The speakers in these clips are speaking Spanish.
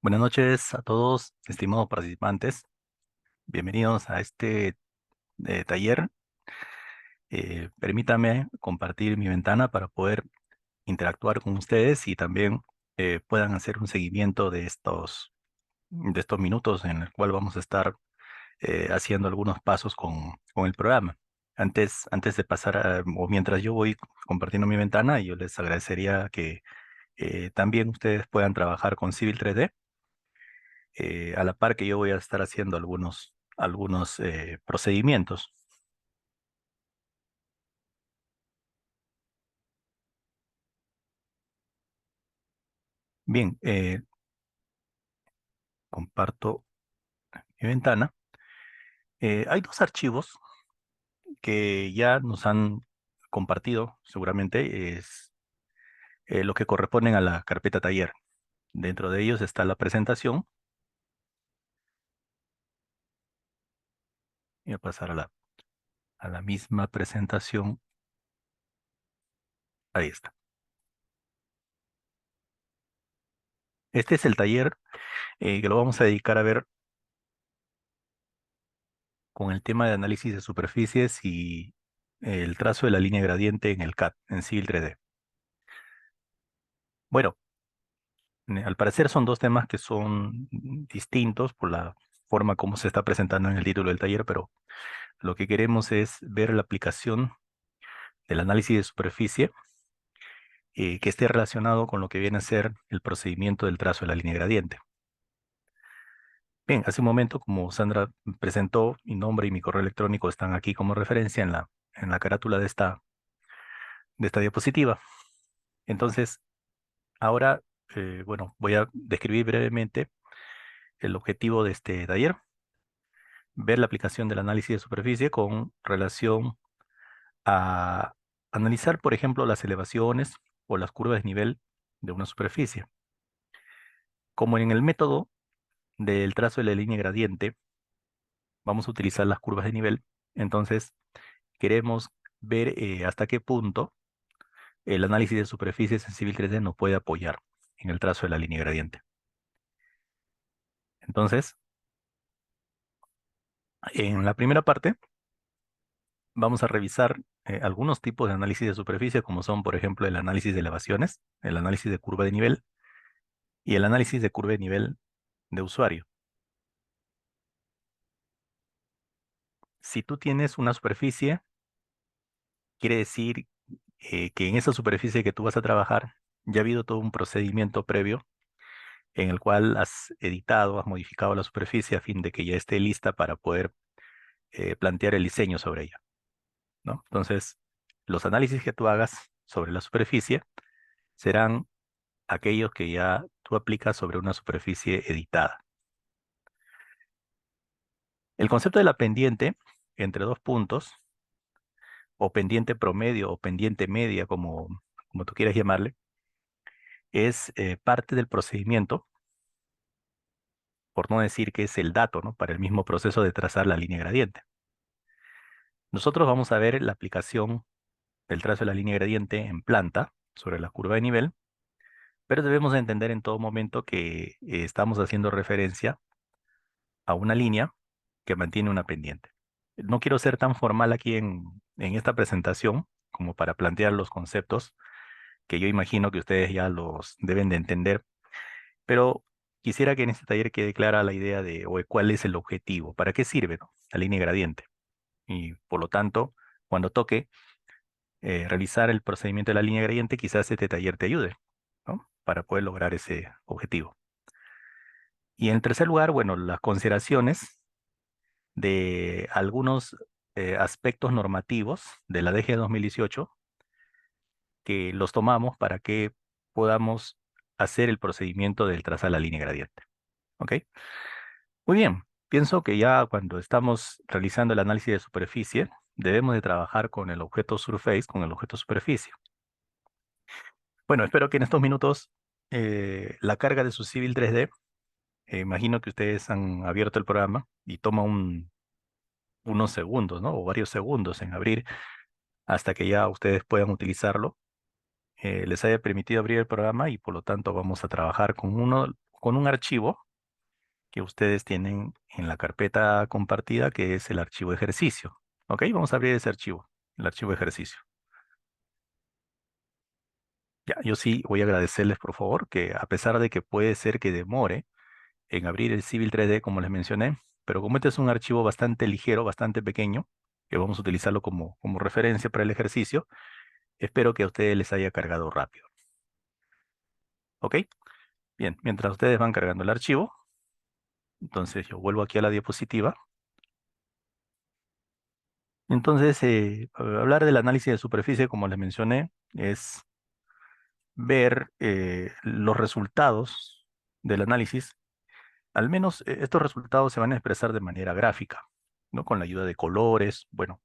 Buenas noches a todos, estimados participantes. Bienvenidos a este taller. Permítame compartir mi ventana para poder interactuar con ustedes y también puedan hacer un seguimiento de estos minutos en el cual vamos a estar haciendo algunos pasos con el programa. Antes de pasar o mientras yo voy compartiendo mi ventana, yo les agradecería que también ustedes puedan trabajar con Civil 3D a la par que yo voy a estar haciendo algunos procedimientos. Bien, comparto mi ventana. Hay dos archivos que ya nos han compartido, seguramente, es lo que corresponden a la carpeta taller. Dentro de ellos está la presentación. Voy a pasar a la misma presentación. Ahí está. Este es el taller que lo vamos a dedicar a ver con el tema de análisis de superficies y el trazo de la línea gradiente en el CAD, en Civil 3D. Bueno, al parecer son dos temas que son distintos por la forma como se está presentando en el título del taller, pero lo que queremos es ver la aplicación del análisis de superficie que esté relacionado con lo que viene a ser el procedimiento del trazo de la línea gradiente. Bien, hace un momento, como Sandra presentó, mi nombre y mi correo electrónico están aquí como referencia en la carátula de esta diapositiva. Entonces, ahora, bueno, voy a describir brevemente el objetivo de este taller, ver la aplicación del análisis de superficie con relación a analizar, por ejemplo, las elevaciones o las curvas de nivel de una superficie. Como en el método del trazo de la línea gradiente, vamos a utilizar las curvas de nivel, entonces queremos ver hasta qué punto el análisis de superficies en Civil 3D nos puede apoyar en el trazo de la línea gradiente. Entonces, en la primera parte, vamos a revisar algunos tipos de análisis de superficie, como son, por ejemplo, el análisis de elevaciones, el análisis de curva de nivel y el análisis de curva de nivel de usuario. Si tú tienes una superficie, quiere decir que en esa superficie que tú vas a trabajar ya ha habido todo un procedimiento previo en el cual has editado, has modificado la superficie a fin de que ya esté lista para poder plantear el diseño sobre ella, ¿no? Entonces, los análisis que tú hagas sobre la superficie serán aquellos que ya tú aplicas sobre una superficie editada. El concepto de la pendiente entre dos puntos, o pendiente promedio, o pendiente media, como tú quieras llamarle, es parte del procedimiento, por no decir que es el dato, ¿no? Para el mismo proceso de trazar la línea gradiente. Nosotros vamos a ver la aplicación del trazo de la línea gradiente en planta sobre la curva de nivel, pero debemos de entender en todo momento que estamos haciendo referencia a una línea que mantiene una pendiente. No quiero ser tan formal aquí en esta presentación como para plantear los conceptos que yo imagino que ustedes ya los deben de entender, pero quisiera que en este taller quede clara la idea de o cuál es el objetivo, para qué sirve, ¿no? La línea gradiente. Y por lo tanto, cuando toque realizar el procedimiento de la línea gradiente, quizás este taller te ayude, ¿no? Para poder lograr ese objetivo. Y en tercer lugar, bueno, las consideraciones de algunos aspectos normativos de la DG 2018 que los tomamos para que podamos hacer el procedimiento del trazar la línea gradiente. ¿Ok? Muy bien. Pienso que ya cuando estamos realizando el análisis de superficie, debemos de trabajar con el objeto surface, con el objeto superficie. Bueno, espero que en estos minutos la carga de su Civil 3D, imagino que ustedes han abierto el programa y toma unos segundos, ¿no? O varios segundos en abrir hasta que ya ustedes puedan utilizarlo, les haya permitido abrir el programa y por lo tanto vamos a trabajar con con un archivo que ustedes tienen en la carpeta compartida, que es el archivo ejercicio. ¿Ok? Vamos a abrir ese archivo, el archivo ejercicio. Ya, yo sí voy a agradecerles, por favor, que a pesar de que puede ser que demore en abrir el Civil 3D, como les mencioné, pero como este es un archivo bastante ligero, bastante pequeño, que vamos a utilizarlo como referencia para el ejercicio, espero que a ustedes les haya cargado rápido. ¿Ok? Bien, mientras ustedes van cargando el archivo, entonces yo vuelvo aquí a la diapositiva. Entonces, hablar del análisis de superficie, como les mencioné, es ver los resultados del análisis. Al menos estos resultados se van a expresar de manera gráfica, ¿no? Con la ayuda de colores, bueno.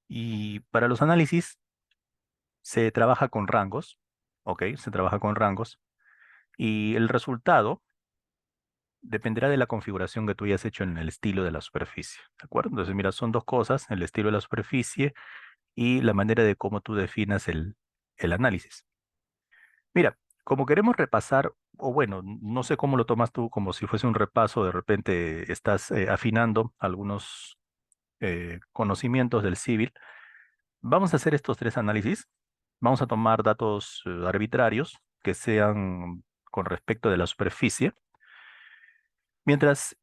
Y para los análisis se trabaja con rangos, ¿ok? Se trabaja con rangos. Y el resultado dependerá de la configuración que tú hayas hecho en el estilo de la superficie, ¿de acuerdo? Entonces, mira, son dos cosas, el estilo de la superficie y la manera de cómo tú definas el análisis. Mira, como queremos repasar, o bueno, no sé cómo lo tomas tú, como si fuese un repaso, de repente estás afinando algunos conocimientos del civil. Vamos a hacer estos tres análisis. Vamos a tomar datos arbitrarios que sean con respecto de la superficie. Mientras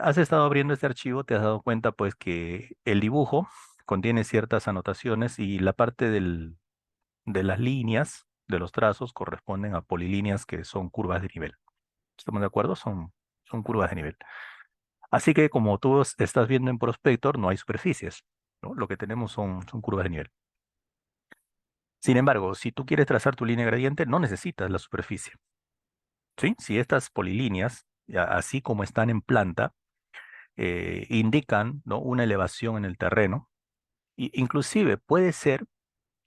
has estado abriendo este archivo, te has dado cuenta pues que el dibujo contiene ciertas anotaciones y la parte de las líneas, de los trazos, corresponden a polilíneas que son curvas de nivel. ¿Estamos de acuerdo? Son curvas de nivel. Así que como tú estás viendo en Prospector, no hay superficies, ¿no? Lo que tenemos son curvas de nivel. Sin embargo, si tú quieres trazar tu línea gradiente, no necesitas la superficie, ¿sí? Si estas polilíneas, así como están en planta, indican, ¿no? Una elevación en el terreno, inclusive puede ser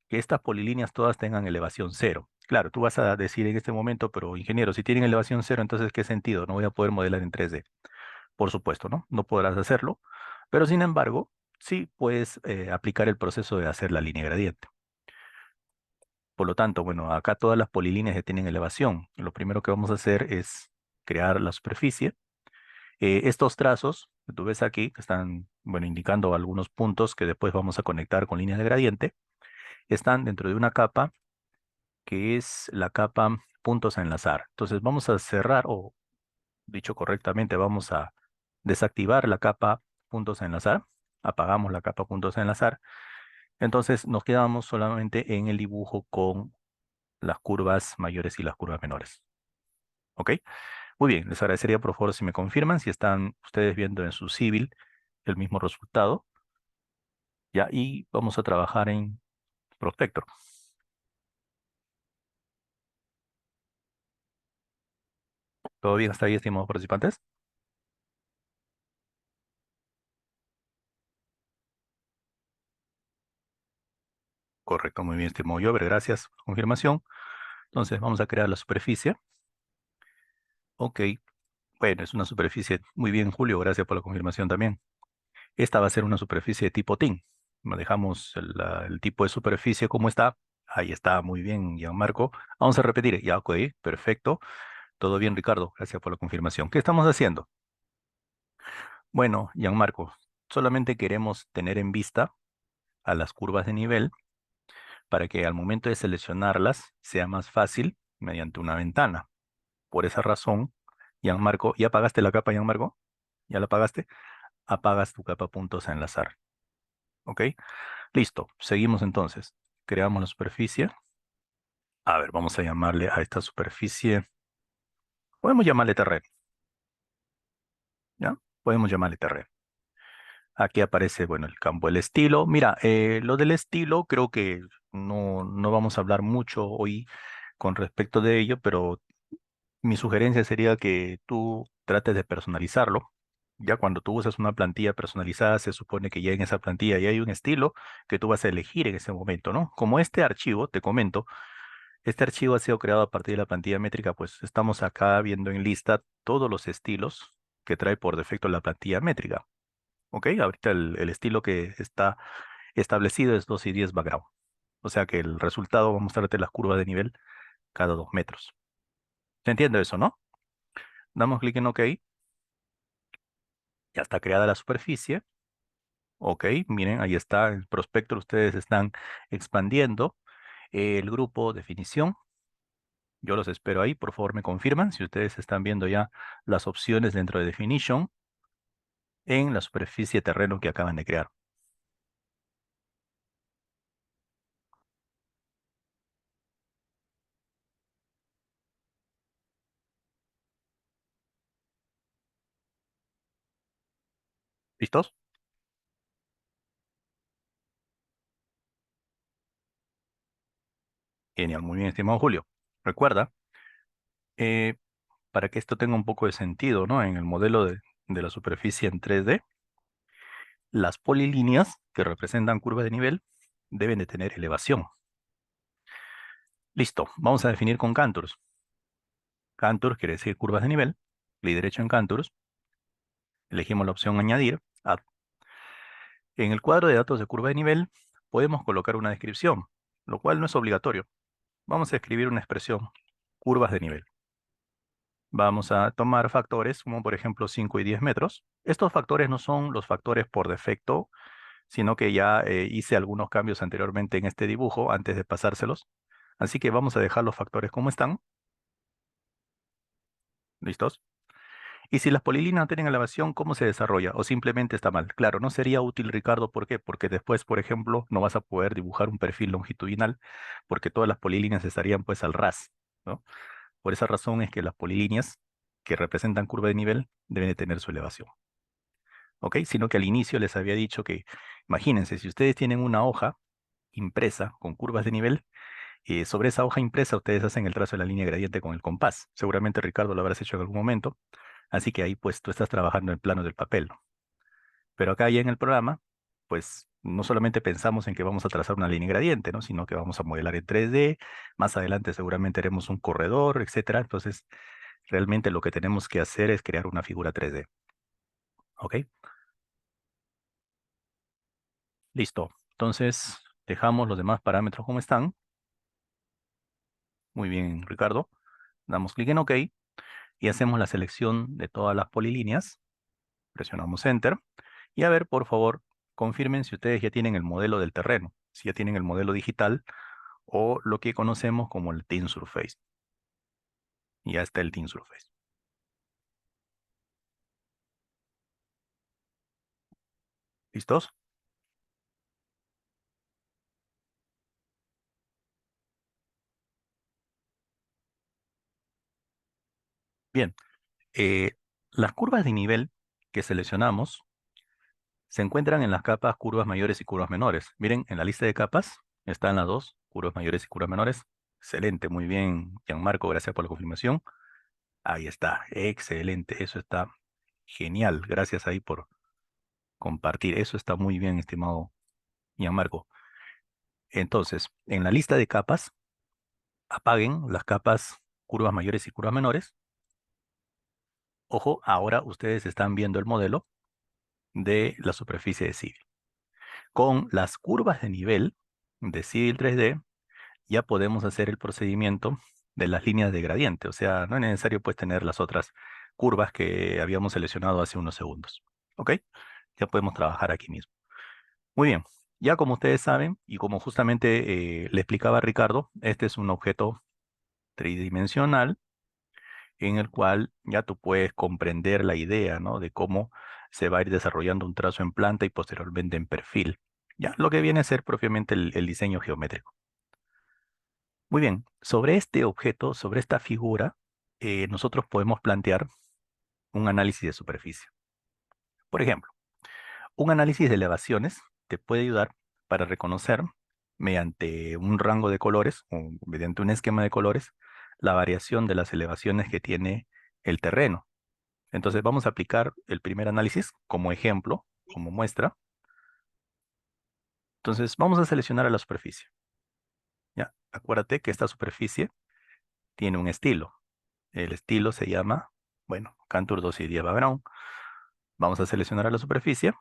que estas polilíneas todas tengan elevación cero. Claro, tú vas a decir en este momento, pero ingeniero, si tienen elevación cero, entonces ¿qué sentido? No voy a poder modelar en 3D. Por supuesto, ¿no? No podrás hacerlo, pero sin embargo, sí puedes aplicar el proceso de hacer la línea gradiente. Por lo tanto, bueno, acá todas las polilíneas ya tienen elevación. Lo primero que vamos a hacer es crear la superficie. Estos trazos que tú ves aquí, que están, bueno, indicando algunos puntos que después vamos a conectar con líneas de gradiente, están dentro de una capa que es la capa puntos a enlazar. Entonces vamos a cerrar, o dicho correctamente, vamos a desactivar la capa puntos a enlazar. Apagamos la capa puntos a enlazar. Entonces nos quedamos solamente en el dibujo con las curvas mayores y las curvas menores. ¿Ok? Muy bien, les agradecería por favor si me confirman si están ustedes viendo en su civil el mismo resultado. Ya, y vamos a trabajar en Prospector. ¿Todo bien hasta ahí, estimados participantes? Correcto, muy bien, estimado Jover, gracias por la confirmación. Entonces vamos a crear la superficie. Ok, bueno, es una superficie. Muy bien, Julio, gracias por la confirmación también. Esta va a ser una superficie de tipo TIN. Dejamos el tipo de superficie como está. Ahí está, muy bien, Gianmarco. Vamos a repetir. Ya, ok, perfecto. Todo bien, Ricardo. Gracias por la confirmación. ¿Qué estamos haciendo? Bueno, Gianmarco, solamente queremos tener en vista a las curvas de nivel para que al momento de seleccionarlas sea más fácil mediante una ventana. Por esa razón, Gianmarco, ¿ya apagaste la capa, Gianmarco? ¿Ya la apagaste? Apagas tu capa puntos a enlazar. ¿Ok? Listo. Seguimos entonces. Creamos la superficie. A ver, vamos a llamarle a esta superficie. Podemos llamarle terreno. ¿Ya? Podemos llamarle terreno. Aquí aparece, bueno, el campo del estilo. Mira, lo del estilo creo que no vamos a hablar mucho hoy con respecto de ello, pero mi sugerencia sería que tú trates de personalizarlo. Ya cuando tú usas una plantilla personalizada, se supone que ya en esa plantilla ya hay un estilo que tú vas a elegir en ese momento, ¿no? Como este archivo, te comento, este archivo ha sido creado a partir de la plantilla métrica, pues estamos acá viendo en lista todos los estilos que trae por defecto la plantilla métrica. ¿Ok? Ahorita el estilo que está establecido es 2 y 10 background. O sea que el resultado va a mostrarte las curvas de nivel cada 2 metros. ¿Se entiende eso, no? Damos clic en OK. Ya está creada la superficie. Ok, miren, ahí está el prospecto. Ustedes están expandiendo el grupo definición. Yo los espero ahí. Por favor, me confirman si ustedes están viendo ya las opciones dentro de definition en la superficie terreno que acaban de crear. ¿Listos? Genial, muy bien, estimado Julio. Recuerda, eh, para que esto tenga un poco de sentido, ¿no? En el modelo de la superficie en 3D, las polilíneas que representan curvas de nivel deben de tener elevación. Listo, vamos a definir con contours. Contours quiere decir curvas de nivel. Clic derecho en contours, elegimos la opción añadir. En el cuadro de datos de curva de nivel podemos colocar una descripción, lo cual no es obligatorio. Vamos a escribir una expresión, curvas de nivel. Vamos a tomar factores como por ejemplo 5 y 10 metros. Estos factores no son los factores por defecto, sino que ya hice algunos cambios anteriormente en este dibujo antes de pasárselos. Así que vamos a dejar los factores como están. ¿Listos? Y si las polilíneas no tienen elevación, ¿cómo se desarrolla? ¿O simplemente está mal? Claro, no sería útil, Ricardo. ¿Por qué? Porque después, por ejemplo, no vas a poder dibujar un perfil longitudinal porque todas las polilíneas estarían pues al ras, ¿no? Por esa razón es que las polilíneas que representan curva de nivel deben de tener su elevación. ¿Ok? Sino que al inicio les había dicho que, imagínense, si ustedes tienen una hoja impresa con curvas de nivel, sobre esa hoja impresa ustedes hacen el trazo de la línea gradiente con el compás. Seguramente, Ricardo, lo habrás hecho en algún momento. Así que ahí pues tú estás trabajando en plano del papel, ¿no? Pero acá ya en el programa, pues no solamente pensamos en que vamos a trazar una línea gradiente, ¿no? Sino que vamos a modelar en 3D. Más adelante seguramente haremos un corredor, etcétera. Entonces, realmente lo que tenemos que hacer es crear una figura 3D. ¿Ok? Listo. Entonces, dejamos los demás parámetros como están. Muy bien, Ricardo. Damos clic en OK y hacemos la selección de todas las polilíneas. Presionamos Enter. Y a ver, por favor, confirmen si ustedes ya tienen el modelo del terreno, si ya tienen el modelo digital o lo que conocemos como el TensorFace. Ya está el TensorFace. ¿Listos? Bien. eh, las curvas de nivel que seleccionamos se encuentran en las capas curvas mayores y curvas menores. Miren, en la lista de capas están las dos, curvas mayores y curvas menores. Excelente, muy bien, Gianmarco, gracias por la confirmación. Ahí está, excelente, eso está genial. Gracias ahí por compartir. Eso está muy bien, estimado Gianmarco. Entonces, en la lista de capas, apaguen las capas curvas mayores y curvas menores. Ojo, ahora ustedes están viendo el modelo de la superficie de Civil. Con las curvas de nivel de Civil 3D ya podemos hacer el procedimiento de las líneas de gradiente. O sea, no es necesario pues tener las otras curvas que habíamos seleccionado hace unos segundos. ¿Ok? Ya podemos trabajar aquí mismo. Muy bien. Ya como ustedes saben, y como justamente le explicaba a Ricardo, este es un objeto tridimensional en el cual ya tú puedes comprender la idea, ¿no? De cómo se va a ir desarrollando un trazo en planta y posteriormente en perfil. Ya, lo que viene a ser propiamente el diseño geométrico. Muy bien, sobre este objeto, sobre esta figura, nosotros podemos plantear un análisis de superficie. Por ejemplo, un análisis de elevaciones te puede ayudar para reconocer mediante un rango de colores o mediante un esquema de colores la variación de las elevaciones que tiene el terreno. Entonces vamos a aplicar el primer análisis como ejemplo, como muestra. Entonces vamos a seleccionar a la superficie. Ya, acuérdate que esta superficie tiene un estilo. El estilo se llama, bueno, Cantur 2 y 10 background. Vamos a seleccionar a la superficie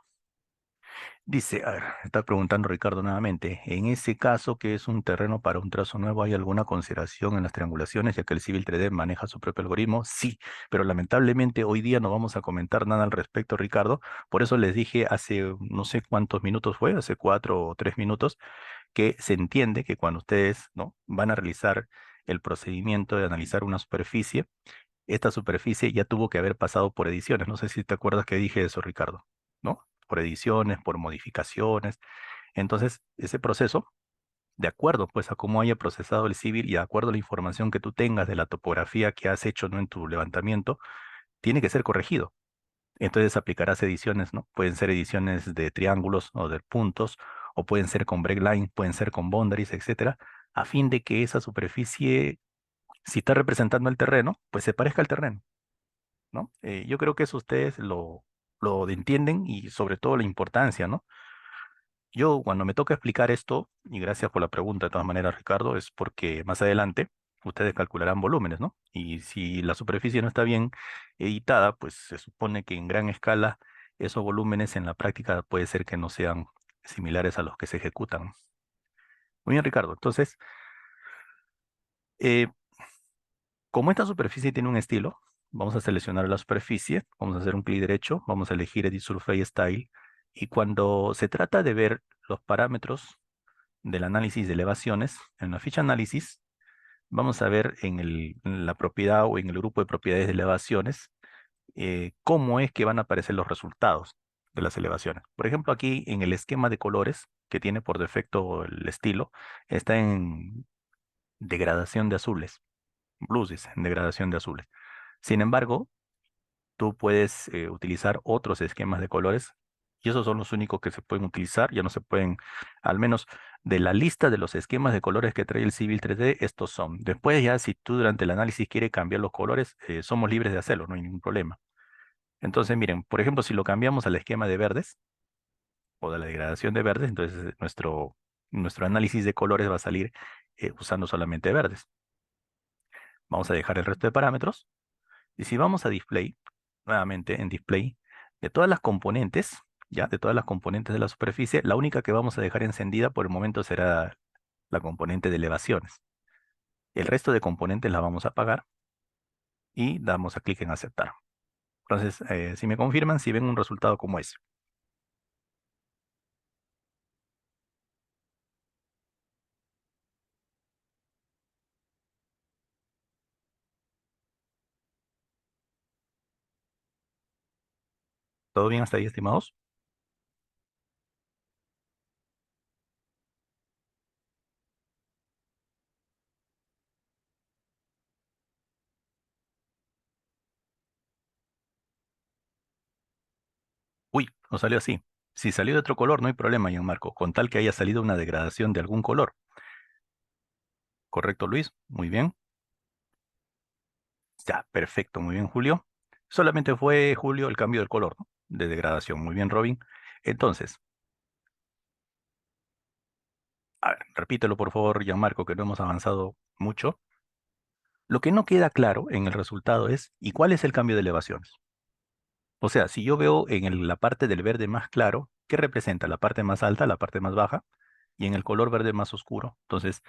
Dice, a ver, está preguntando Ricardo nuevamente, en ese caso que es un terreno para un trazo nuevo, ¿hay alguna consideración en las triangulaciones, ya que el Civil 3D maneja su propio algoritmo? Sí, pero lamentablemente hoy día no vamos a comentar nada al respecto, Ricardo. Por eso les dije hace no sé cuántos minutos fue, hace 4 o 3 minutos, que se entiende que cuando ustedes, ¿no?, van a realizar el procedimiento de analizar una superficie, esta superficie ya tuvo que haber pasado por ediciones. No sé si te acuerdas que dije eso, Ricardo, ¿no? Por ediciones, por modificaciones. Entonces, ese proceso, de acuerdo pues a cómo haya procesado el civil y de acuerdo a la información que tú tengas de la topografía que has hecho, ¿no?, en tu levantamiento, tiene que ser corregido. Entonces aplicarás ediciones, ¿no? Pueden ser ediciones de triángulos o de puntos, o pueden ser con breakline, pueden ser con boundaries, etcétera, a fin de que esa superficie, si está representando el terreno, pues se parezca al terreno, ¿no? Yo creo que eso ustedes lo entienden y sobre todo la importancia, ¿no? Yo cuando me toca explicar esto, y gracias por la pregunta de todas maneras, Ricardo, es porque más adelante ustedes calcularán volúmenes, ¿no? Y si la superficie no está bien editada, pues se supone que en gran escala esos volúmenes en la práctica puede ser que no sean similares a los que se ejecutan. Muy bien, Ricardo. Entonces, eh, como esta superficie tiene un estilo, vamos a seleccionar la superficie, vamos a hacer un clic derecho, vamos a elegir Edit Surface Style, y cuando se trata de ver los parámetros del análisis de elevaciones, en la ficha análisis, vamos a ver en la propiedad o en el grupo de propiedades de elevaciones, cómo es que van a aparecer los resultados de las elevaciones. Por ejemplo, aquí en el esquema de colores que tiene por defecto el estilo, está en degradación de azules, blues dice, en degradación de azules. Sin embargo, tú puedes utilizar otros esquemas de colores y esos son los únicos que se pueden utilizar, ya no se pueden, al menos de la lista de los esquemas de colores que trae el Civil 3D, estos son. Después ya si tú durante el análisis quieres cambiar los colores, somos libres de hacerlo, no hay ningún problema. Entonces, miren, por ejemplo, si lo cambiamos al esquema de verdes o de la degradación de verdes, entonces nuestro análisis de colores va a salir usando solamente verdes. Vamos a dejar el resto de parámetros. Y si vamos a display, nuevamente en display, de todas las componentes, ya, de todas las componentes de la superficie, la única que vamos a dejar encendida por el momento será la componente de elevaciones. El resto de componentes la vamos a apagar y damos a clic en aceptar. Entonces, si me confirman, si ven un resultado como ese. ¿Todo bien hasta ahí, estimados? Uy, no salió así. Si salió de otro color, no hay problema, Gianmarco, con tal que haya salido una degradación de algún color. ¿Correcto, Luis? Muy bien. Ya, perfecto, muy bien, Julio. Solamente fue, Julio, el cambio del color, ¿no?, de degradación. Muy bien, Robin. Entonces, a ver, repítelo por favor, Gianmarco, que no hemos avanzado mucho. Lo que no queda claro en el resultado es, ¿y cuál es el cambio de elevaciones? O sea, si yo veo en la parte del verde más claro, ¿qué representa? La parte más alta, la parte más baja, y en el color verde más oscuro. Entonces,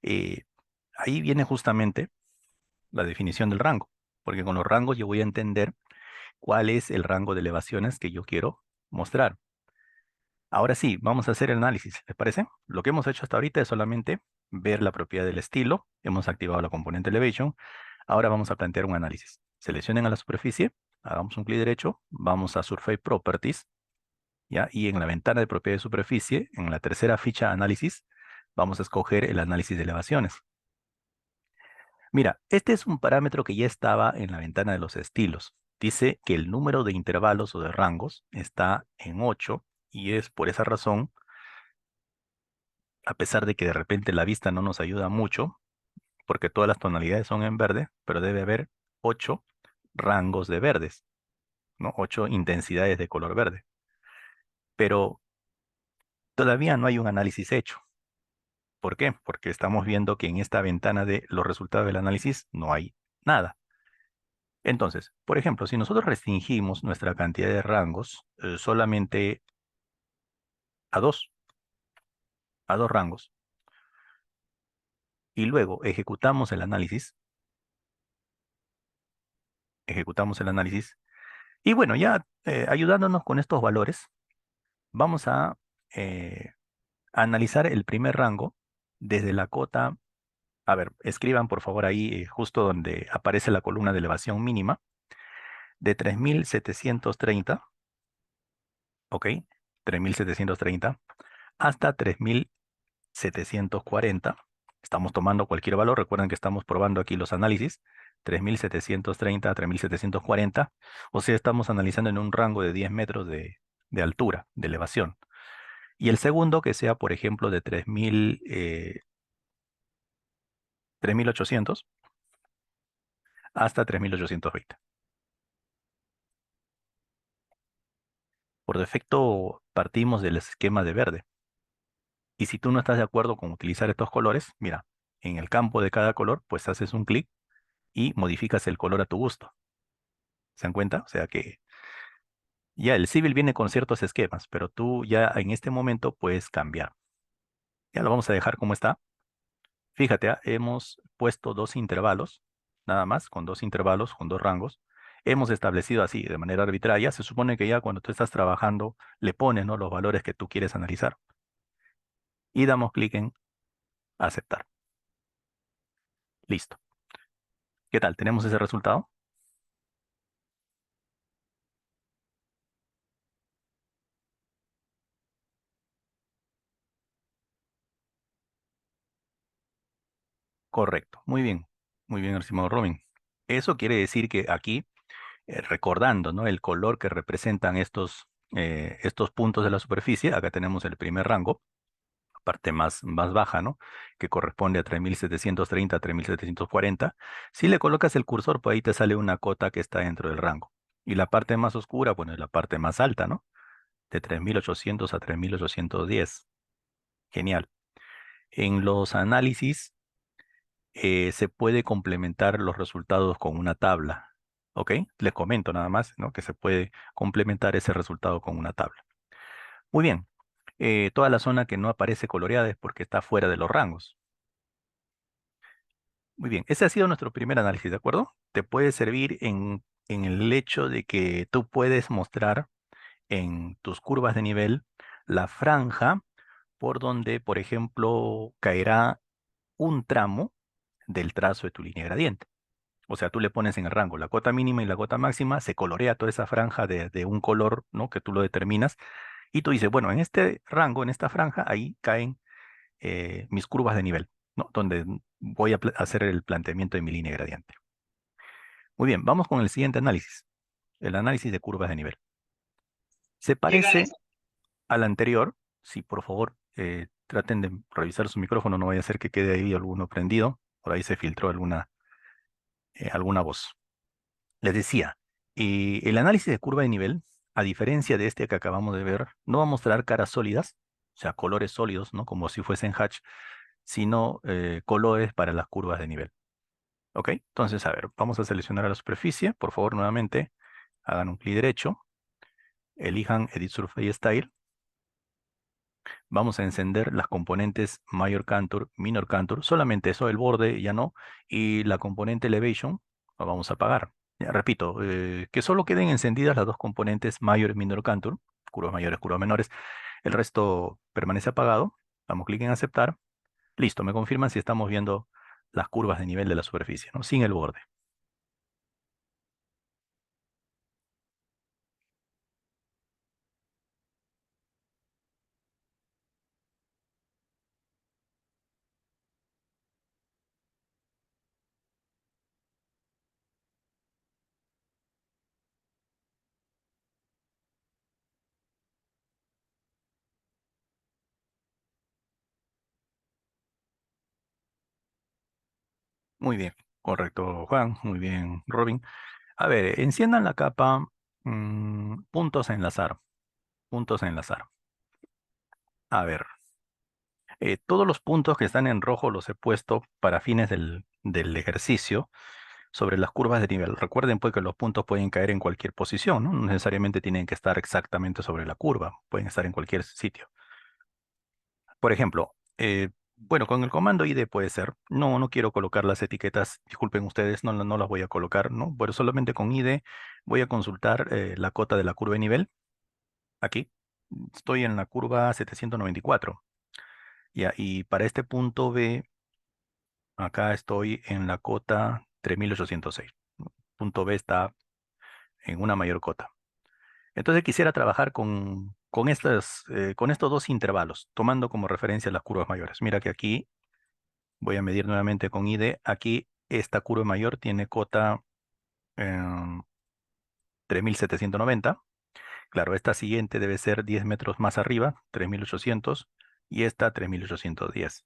eh, ahí viene justamente la definición del rango, porque con los rangos yo voy a entender cuál es el rango de elevaciones que yo quiero mostrar. Ahora sí, vamos a hacer el análisis, ¿les parece? Lo que hemos hecho hasta ahorita es solamente ver la propiedad del estilo, hemos activado la componente elevation, ahora vamos a plantear un análisis. Seleccionen a la superficie, hagamos un clic derecho, vamos a Surface Properties, ¿ya? Y en la ventana de propiedad de superficie, en la tercera ficha análisis, vamos a escoger el análisis de elevaciones. Mira, este es un parámetro que ya estaba en la ventana de los estilos. Dice que el número de intervalos o de rangos está en 8 y es por esa razón, a pesar de que de repente la vista no nos ayuda mucho, porque todas las tonalidades son en verde, pero debe haber 8 rangos de verdes, ¿no? 8 intensidades de color verde. Pero todavía no hay un análisis hecho. ¿Por qué? Porque estamos viendo que en esta ventana de los resultados del análisis no hay nada. Entonces, por ejemplo, si nosotros restringimos nuestra cantidad de rangos solamente a dos rangos. Y luego ejecutamos el análisis. Y bueno, ya ayudándonos con estos valores, vamos a analizar el primer rango desde la cota. A ver, escriban por favor ahí justo donde aparece la columna de elevación mínima de 3730, ¿ok? 3730 hasta 3740. Estamos tomando cualquier valor. Recuerden que estamos probando aquí los análisis. 3730 a 3740. O sea, estamos analizando en un rango de 10 metros de altura, de elevación. Y el segundo que sea, por ejemplo, de 3800 hasta 3820. Por defecto partimos del esquema de verde. Y si tú no estás de acuerdo con utilizar estos colores, mira, en el campo de cada color, pues haces un clic y modificas el color a tu gusto. ¿Se dan cuenta? O sea que ya el civil viene con ciertos esquemas, pero tú ya en este momento puedes cambiar. Ya lo vamos a dejar como está. Fíjate, hemos puesto dos intervalos, nada más, con dos intervalos, con dos rangos. Hemos establecido así, de manera arbitraria. Se supone que ya cuando tú estás trabajando, le pones, ¿no?, los valores que tú quieres analizar. Y damos clic en aceptar. Listo. ¿Qué tal? ¿Tenemos ese resultado? Correcto. Muy bien. Muy bien, estimado Robin. Eso quiere decir que aquí, recordando, ¿no?, el color que representan estos puntos de la superficie, acá tenemos el primer rango, parte más baja, ¿no?, que corresponde a 3730 a 3740. Si le colocas el cursor, pues ahí te sale una cota que está dentro del rango. Y la parte más oscura, bueno, es la parte más alta, ¿no?, de 3800 a 3810. Genial. En los análisis se puede complementar los resultados con una tabla. ¿Ok? Les comento nada más, ¿no?, que se puede complementar ese resultado con una tabla. Muy bien. Toda la zona que no aparece coloreada es porque está fuera de los rangos. Muy bien. Ese ha sido nuestro primer análisis, ¿de acuerdo? Te puede servir en el hecho de que tú puedes mostrar en tus curvas de nivel la franja por donde, por ejemplo, caerá un tramo del trazo de tu línea gradiente. O sea, tú le pones en el rango la cota mínima y la cota máxima, se colorea toda esa franja de un color, ¿no?, que tú lo determinas, y tú dices, bueno, en este rango, en esta franja, ahí caen mis curvas de nivel, ¿no?, donde voy a hacer el planteamiento de mi línea gradiente. Muy bien, vamos con el siguiente análisis, el análisis de curvas de nivel. Se parece al anterior. Si por favor traten de revisar su micrófono, no vaya a ser que quede ahí alguno prendido, por ahí se filtró alguna voz. Les decía, el análisis de curva de nivel, a diferencia de este que acabamos de ver, no va a mostrar caras sólidas, o sea, colores sólidos, ¿no?, como si fuesen hatch, sino colores para las curvas de nivel. ¿Ok? Entonces, a ver, vamos a seleccionar a la superficie. Por favor, nuevamente, hagan un clic derecho, elijan Edit Surface Style. Vamos a encender las componentes Major Contour, Minor Contour, solamente eso, el borde ya no, y la componente Elevation la vamos a apagar. Ya, repito, que solo queden encendidas las dos componentes Major y Minor Contour, curvas mayores, curvas menores, el resto permanece apagado. Damos clic en aceptar. Listo, me confirman si estamos viendo las curvas de nivel de la superficie, ¿no?, sin el borde. Muy bien, correcto, Juan, muy bien, Robin. A ver, enciendan la capa, puntos a enlazar, puntos a enlazar. A ver, todos los puntos que están en rojo los he puesto para fines del ejercicio sobre las curvas de nivel. Recuerden pues que los puntos pueden caer en cualquier posición, ¿no? No necesariamente tienen que estar exactamente sobre la curva, pueden estar en cualquier sitio. Por ejemplo, bueno, con el comando ID puede ser. No, no quiero colocar las etiquetas, disculpen ustedes, no, no las voy a colocar, ¿no? Pero solamente con ID voy a consultar la cota de la curva de nivel. Aquí estoy en la curva 794. Ya, y para este punto B, acá estoy en la cota 3806. Punto B está en una mayor cota. Entonces quisiera trabajar con estos dos intervalos, tomando como referencia las curvas mayores. Mira que aquí voy a medir nuevamente con ID. Aquí esta curva mayor tiene cota 3790. Claro, esta siguiente debe ser 10 metros más arriba, 3800, y esta 3810.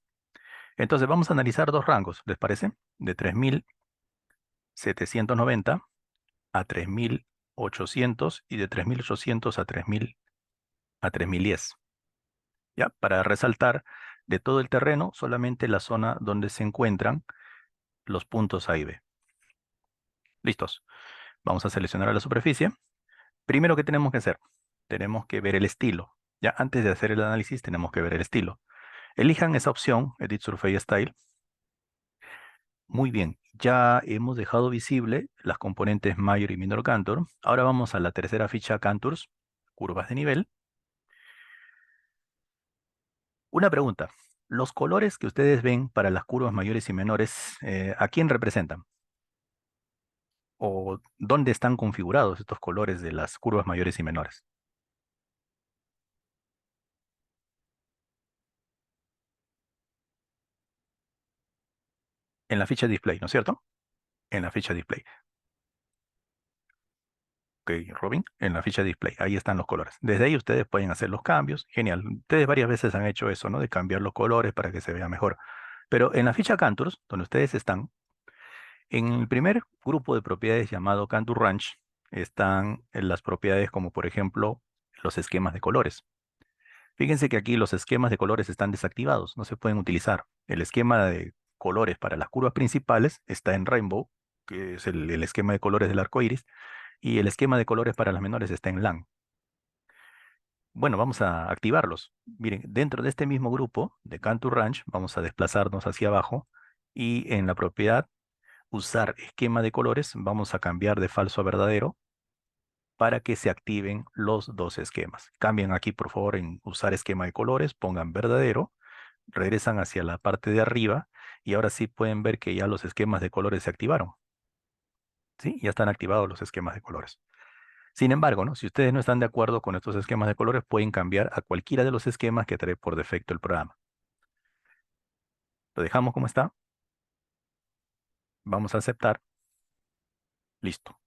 Entonces vamos a analizar dos rangos, ¿les parece? De 3790 a 3800 y de 3800 a 3010. ¿Ya? Para resaltar de todo el terreno, solamente la zona donde se encuentran los puntos A y B. Listos. Vamos a seleccionar la superficie. Primero, ¿qué tenemos que hacer? Tenemos que ver el estilo. Ya antes de hacer el análisis, tenemos que ver el estilo. Elijan esa opción, Edit Surface Style. Muy bien, ya hemos dejado visible las componentes Major y Minor Contour. Ahora vamos a la tercera ficha Contours, curvas de nivel. Una pregunta. Los colores que ustedes ven para las curvas mayores y menores, ¿a quién representan? ¿O dónde están configurados estos colores de las curvas mayores y menores? En la ficha Display, ¿no es cierto? En la ficha Display. Ok, Robin, en la ficha Display. Ahí están los colores. Desde ahí ustedes pueden hacer los cambios. Genial. Ustedes varias veces han hecho eso, ¿no? De cambiar los colores para que se vea mejor. Pero en la ficha Contours, donde ustedes están, en el primer grupo de propiedades llamado Contour Range, están las propiedades como, por ejemplo, los esquemas de colores. Fíjense que aquí los esquemas de colores están desactivados, no se pueden utilizar. El esquema de colores para las curvas principales está en Rainbow, que es el esquema de colores del arco iris, y el esquema de colores para las menores está en LAN. Bueno, vamos a activarlos. Miren, dentro de este mismo grupo de Contour Range, vamos a desplazarnos hacia abajo y en la propiedad usar esquema de colores, vamos a cambiar de falso a verdadero para que se activen los dos esquemas. Cambien aquí, por favor, en usar esquema de colores, pongan verdadero, regresan hacia la parte de arriba y ahora sí pueden ver que ya los esquemas de colores se activaron. ¿Sí? Ya están activados los esquemas de colores. Sin embargo, ¿no? Si ustedes no están de acuerdo con estos esquemas de colores, pueden cambiar a cualquiera de los esquemas que trae por defecto el programa. Lo dejamos como está. Vamos a aceptar. Listo.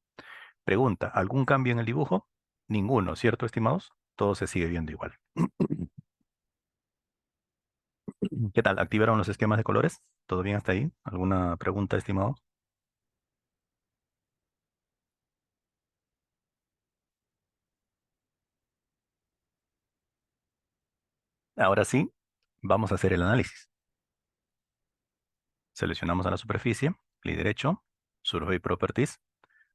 Pregunta, ¿algún cambio en el dibujo? Ninguno, ¿cierto, estimados? Todo se sigue viendo igual. ¿Qué tal? ¿Activaron los esquemas de colores? ¿Todo bien hasta ahí? ¿Alguna pregunta, estimado? Ahora sí, vamos a hacer el análisis. Seleccionamos a la superficie, clic derecho, Survey Properties.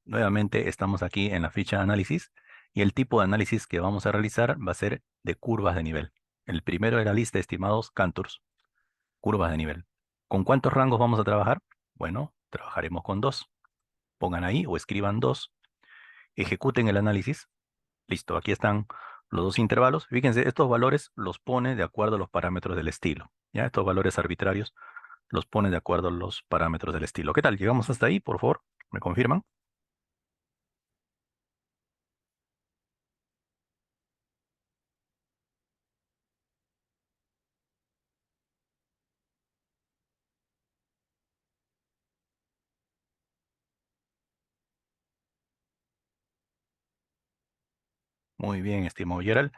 Nuevamente estamos aquí en la ficha Análisis y el tipo de análisis que vamos a realizar va a ser de curvas de nivel. El primero de la lista, estimados, Contours, curvas de nivel. ¿Con cuántos rangos vamos a trabajar? Bueno, trabajaremos con dos. Pongan ahí o escriban dos. Ejecuten el análisis. Listo, aquí están los dos intervalos. Fíjense, estos valores los pone de acuerdo a los parámetros del estilo. ¿Ya? Estos valores arbitrarios los pone de acuerdo a los parámetros del estilo. ¿Qué tal? ¿Llegamos hasta ahí, por favor? ¿Me confirman? Muy bien, estimado Gerald.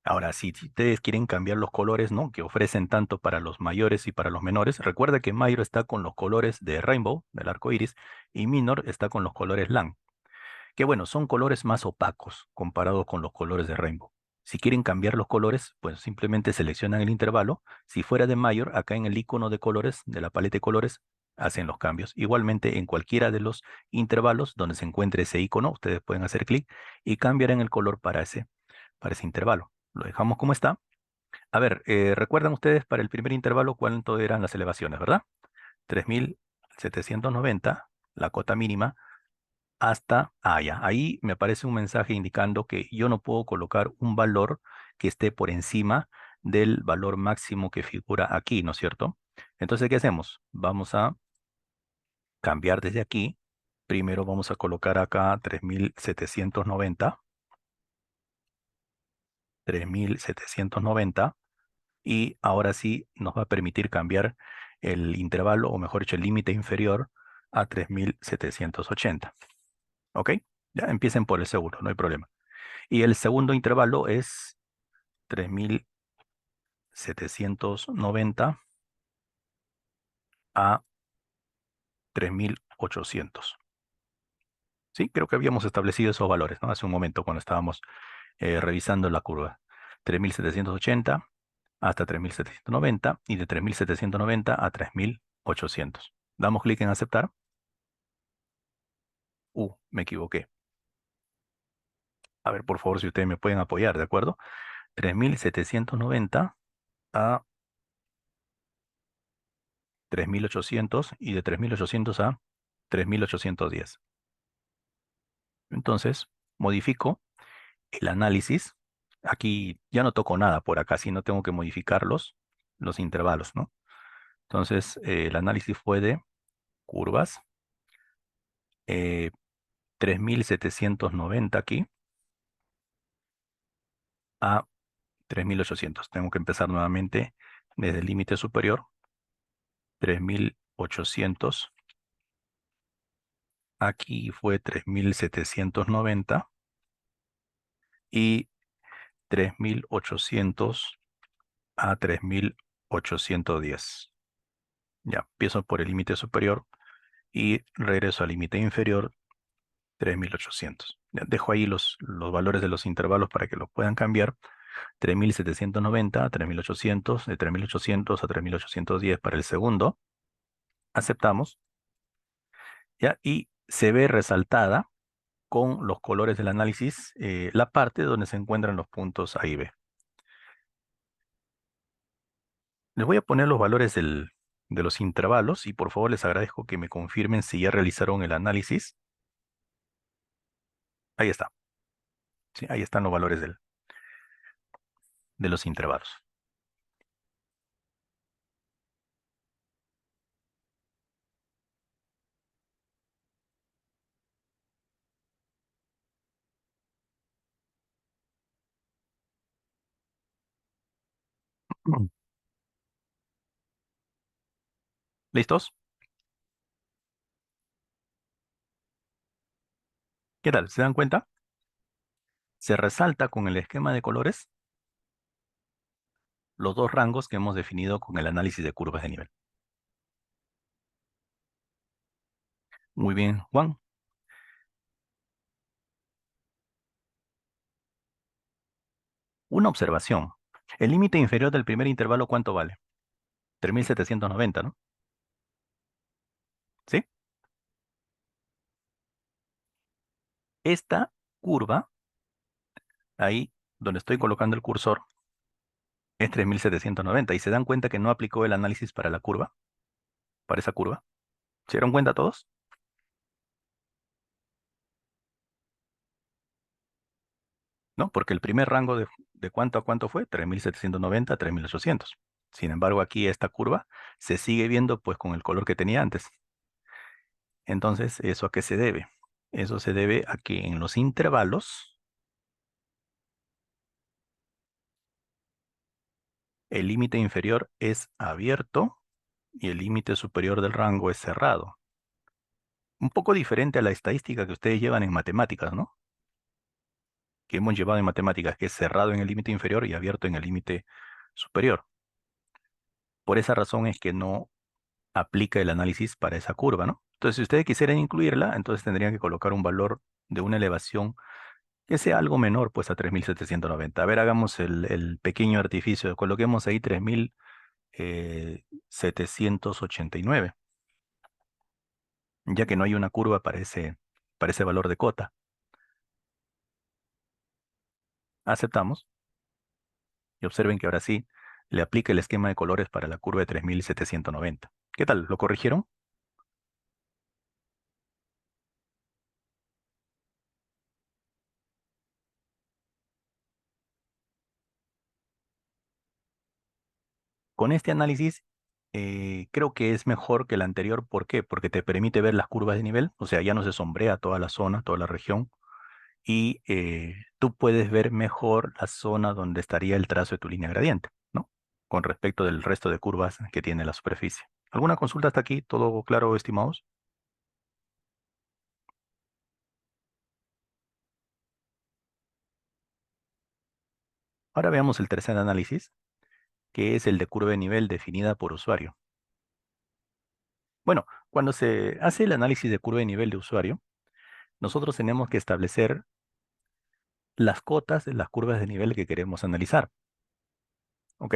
Ahora, si ustedes quieren cambiar los colores, ¿no? Que ofrecen tanto para los mayores y para los menores, recuerda que Mayor está con los colores de Rainbow, del arco iris, y Minor está con los colores LAN. Que bueno, son colores más opacos comparados con los colores de Rainbow. Si quieren cambiar los colores, pues simplemente seleccionan el intervalo. Si fuera de mayor, acá en el icono de colores, de la paleta de colores, hacen los cambios. Igualmente, en cualquiera de los intervalos donde se encuentre ese icono, ustedes pueden hacer clic y cambiarán el color para ese intervalo. Lo dejamos como está. A ver, recuerdan ustedes para el primer intervalo cuánto eran las elevaciones, ¿verdad? 3790, la cota mínima, hasta allá. Ahí me aparece un mensaje indicando que yo no puedo colocar un valor que esté por encima del valor máximo que figura aquí, ¿no es cierto? Entonces, ¿qué hacemos? Vamos a cambiar desde aquí. Primero vamos a colocar acá 3790 y ahora sí nos va a permitir cambiar el intervalo, o mejor dicho, el límite inferior a 3780. ¿Ok? Ya empiecen por el seguro, no hay problema. Y el segundo intervalo es 3790 a 3800. Sí, creo que habíamos establecido esos valores, ¿no? Hace un momento cuando estábamos revisando la curva. 3780 hasta 3790 y de 3790 a 3800. Damos clic en aceptar. Me equivoqué. A ver, por favor, si ustedes me pueden apoyar, ¿de acuerdo? 3790 a 3800 y de 3800 a 3810. Entonces, modifico el análisis. Aquí ya no toco nada por acá, si no tengo que modificar los intervalos, ¿no? Entonces, el análisis fue de curvas, eh, 3790 aquí a 3800. Tengo que empezar nuevamente desde el límite superior, 3800. Aquí fue 3790 y 3800 a 3810. Ya, empiezo por el límite superior y regreso al límite inferior, 3800. Ya, dejo ahí los valores de los intervalos para que lo puedan cambiar. 3790 a 3800, de 3800 a 3810 para el segundo. Aceptamos. ¿Ya? Y se ve resaltada con los colores del análisis la parte donde se encuentran los puntos A y B. Les voy a poner los valores de los intervalos y por favor les agradezco que me confirmen si ya realizaron el análisis. Ahí está. Sí, ahí están los valores de los intervalos. ¿Listos? ¿Qué tal? ¿Se dan cuenta? Se resalta con el esquema de colores los dos rangos que hemos definido con el análisis de curvas de nivel. Muy bien, Juan. Una observación. El límite inferior del primer intervalo, ¿cuánto vale? 3790, ¿no? ¿Sí? Esta curva, ahí donde estoy colocando el cursor, es 3790. Y se dan cuenta que no aplicó el análisis para la curva, para esa curva. ¿Se dieron cuenta todos? ¿No? Porque el primer rango de cuánto a cuánto fue, 3790 a 3800. Sin embargo, aquí esta curva se sigue viendo pues con el color que tenía antes. Entonces, ¿eso a qué se debe? Eso se debe a que en los intervalos el límite inferior es abierto y el límite superior del rango es cerrado. Un poco diferente a la estadística que ustedes llevan en matemáticas, ¿no? Que hemos llevado en matemáticas, que es cerrado en el límite inferior y abierto en el límite superior. Por esa razón es que no aplica el análisis para esa curva, ¿no? Entonces, si ustedes quisieran incluirla, entonces tendrían que colocar un valor de una elevación que sea algo menor, pues a 3790. A ver, hagamos el pequeño artificio. Coloquemos ahí 3789, ya que no hay una curva para ese valor de cota. Aceptamos y observen que ahora sí le aplica el esquema de colores para la curva de 3790. ¿Qué tal? ¿Lo corrigieron? Con este análisis, creo que es mejor que el anterior. ¿Por qué? Porque te permite ver las curvas de nivel, o sea, ya no se sombrea toda la zona, toda la región, y tú puedes ver mejor la zona donde estaría el trazo de tu línea gradiente, ¿no? Con respecto del resto de curvas que tiene la superficie. ¿Alguna consulta hasta aquí? ¿Todo claro, estimados? Ahora veamos el tercer análisis, que es el de curva de nivel definida por usuario. Bueno, cuando se hace el análisis de curva de nivel de usuario, nosotros tenemos que establecer las cotas de las curvas de nivel que queremos analizar, ¿ok?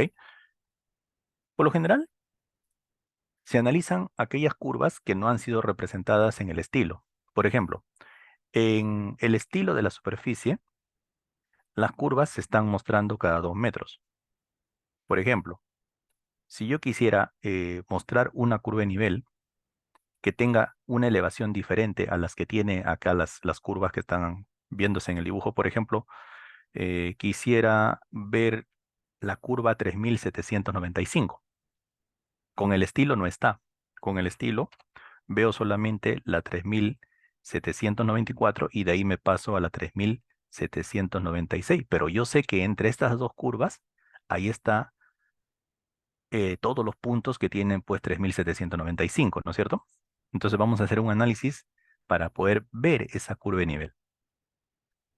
Por lo general, se analizan aquellas curvas que no han sido representadas en el estilo. Por ejemplo, en el estilo de la superficie, las curvas se están mostrando cada 2 metros. Por ejemplo, si yo quisiera mostrar una curva de nivel que tenga una elevación diferente a las que tiene acá las curvas que están viéndose en el dibujo, por ejemplo, quisiera ver la curva 3795. Con el estilo no está. Con el estilo veo solamente la 3794 y de ahí me paso a la 3796. Pero yo sé que entre estas dos curvas, ahí está todos los puntos que tienen pues 3795, ¿no es cierto? Entonces vamos a hacer un análisis para poder ver esa curva de nivel.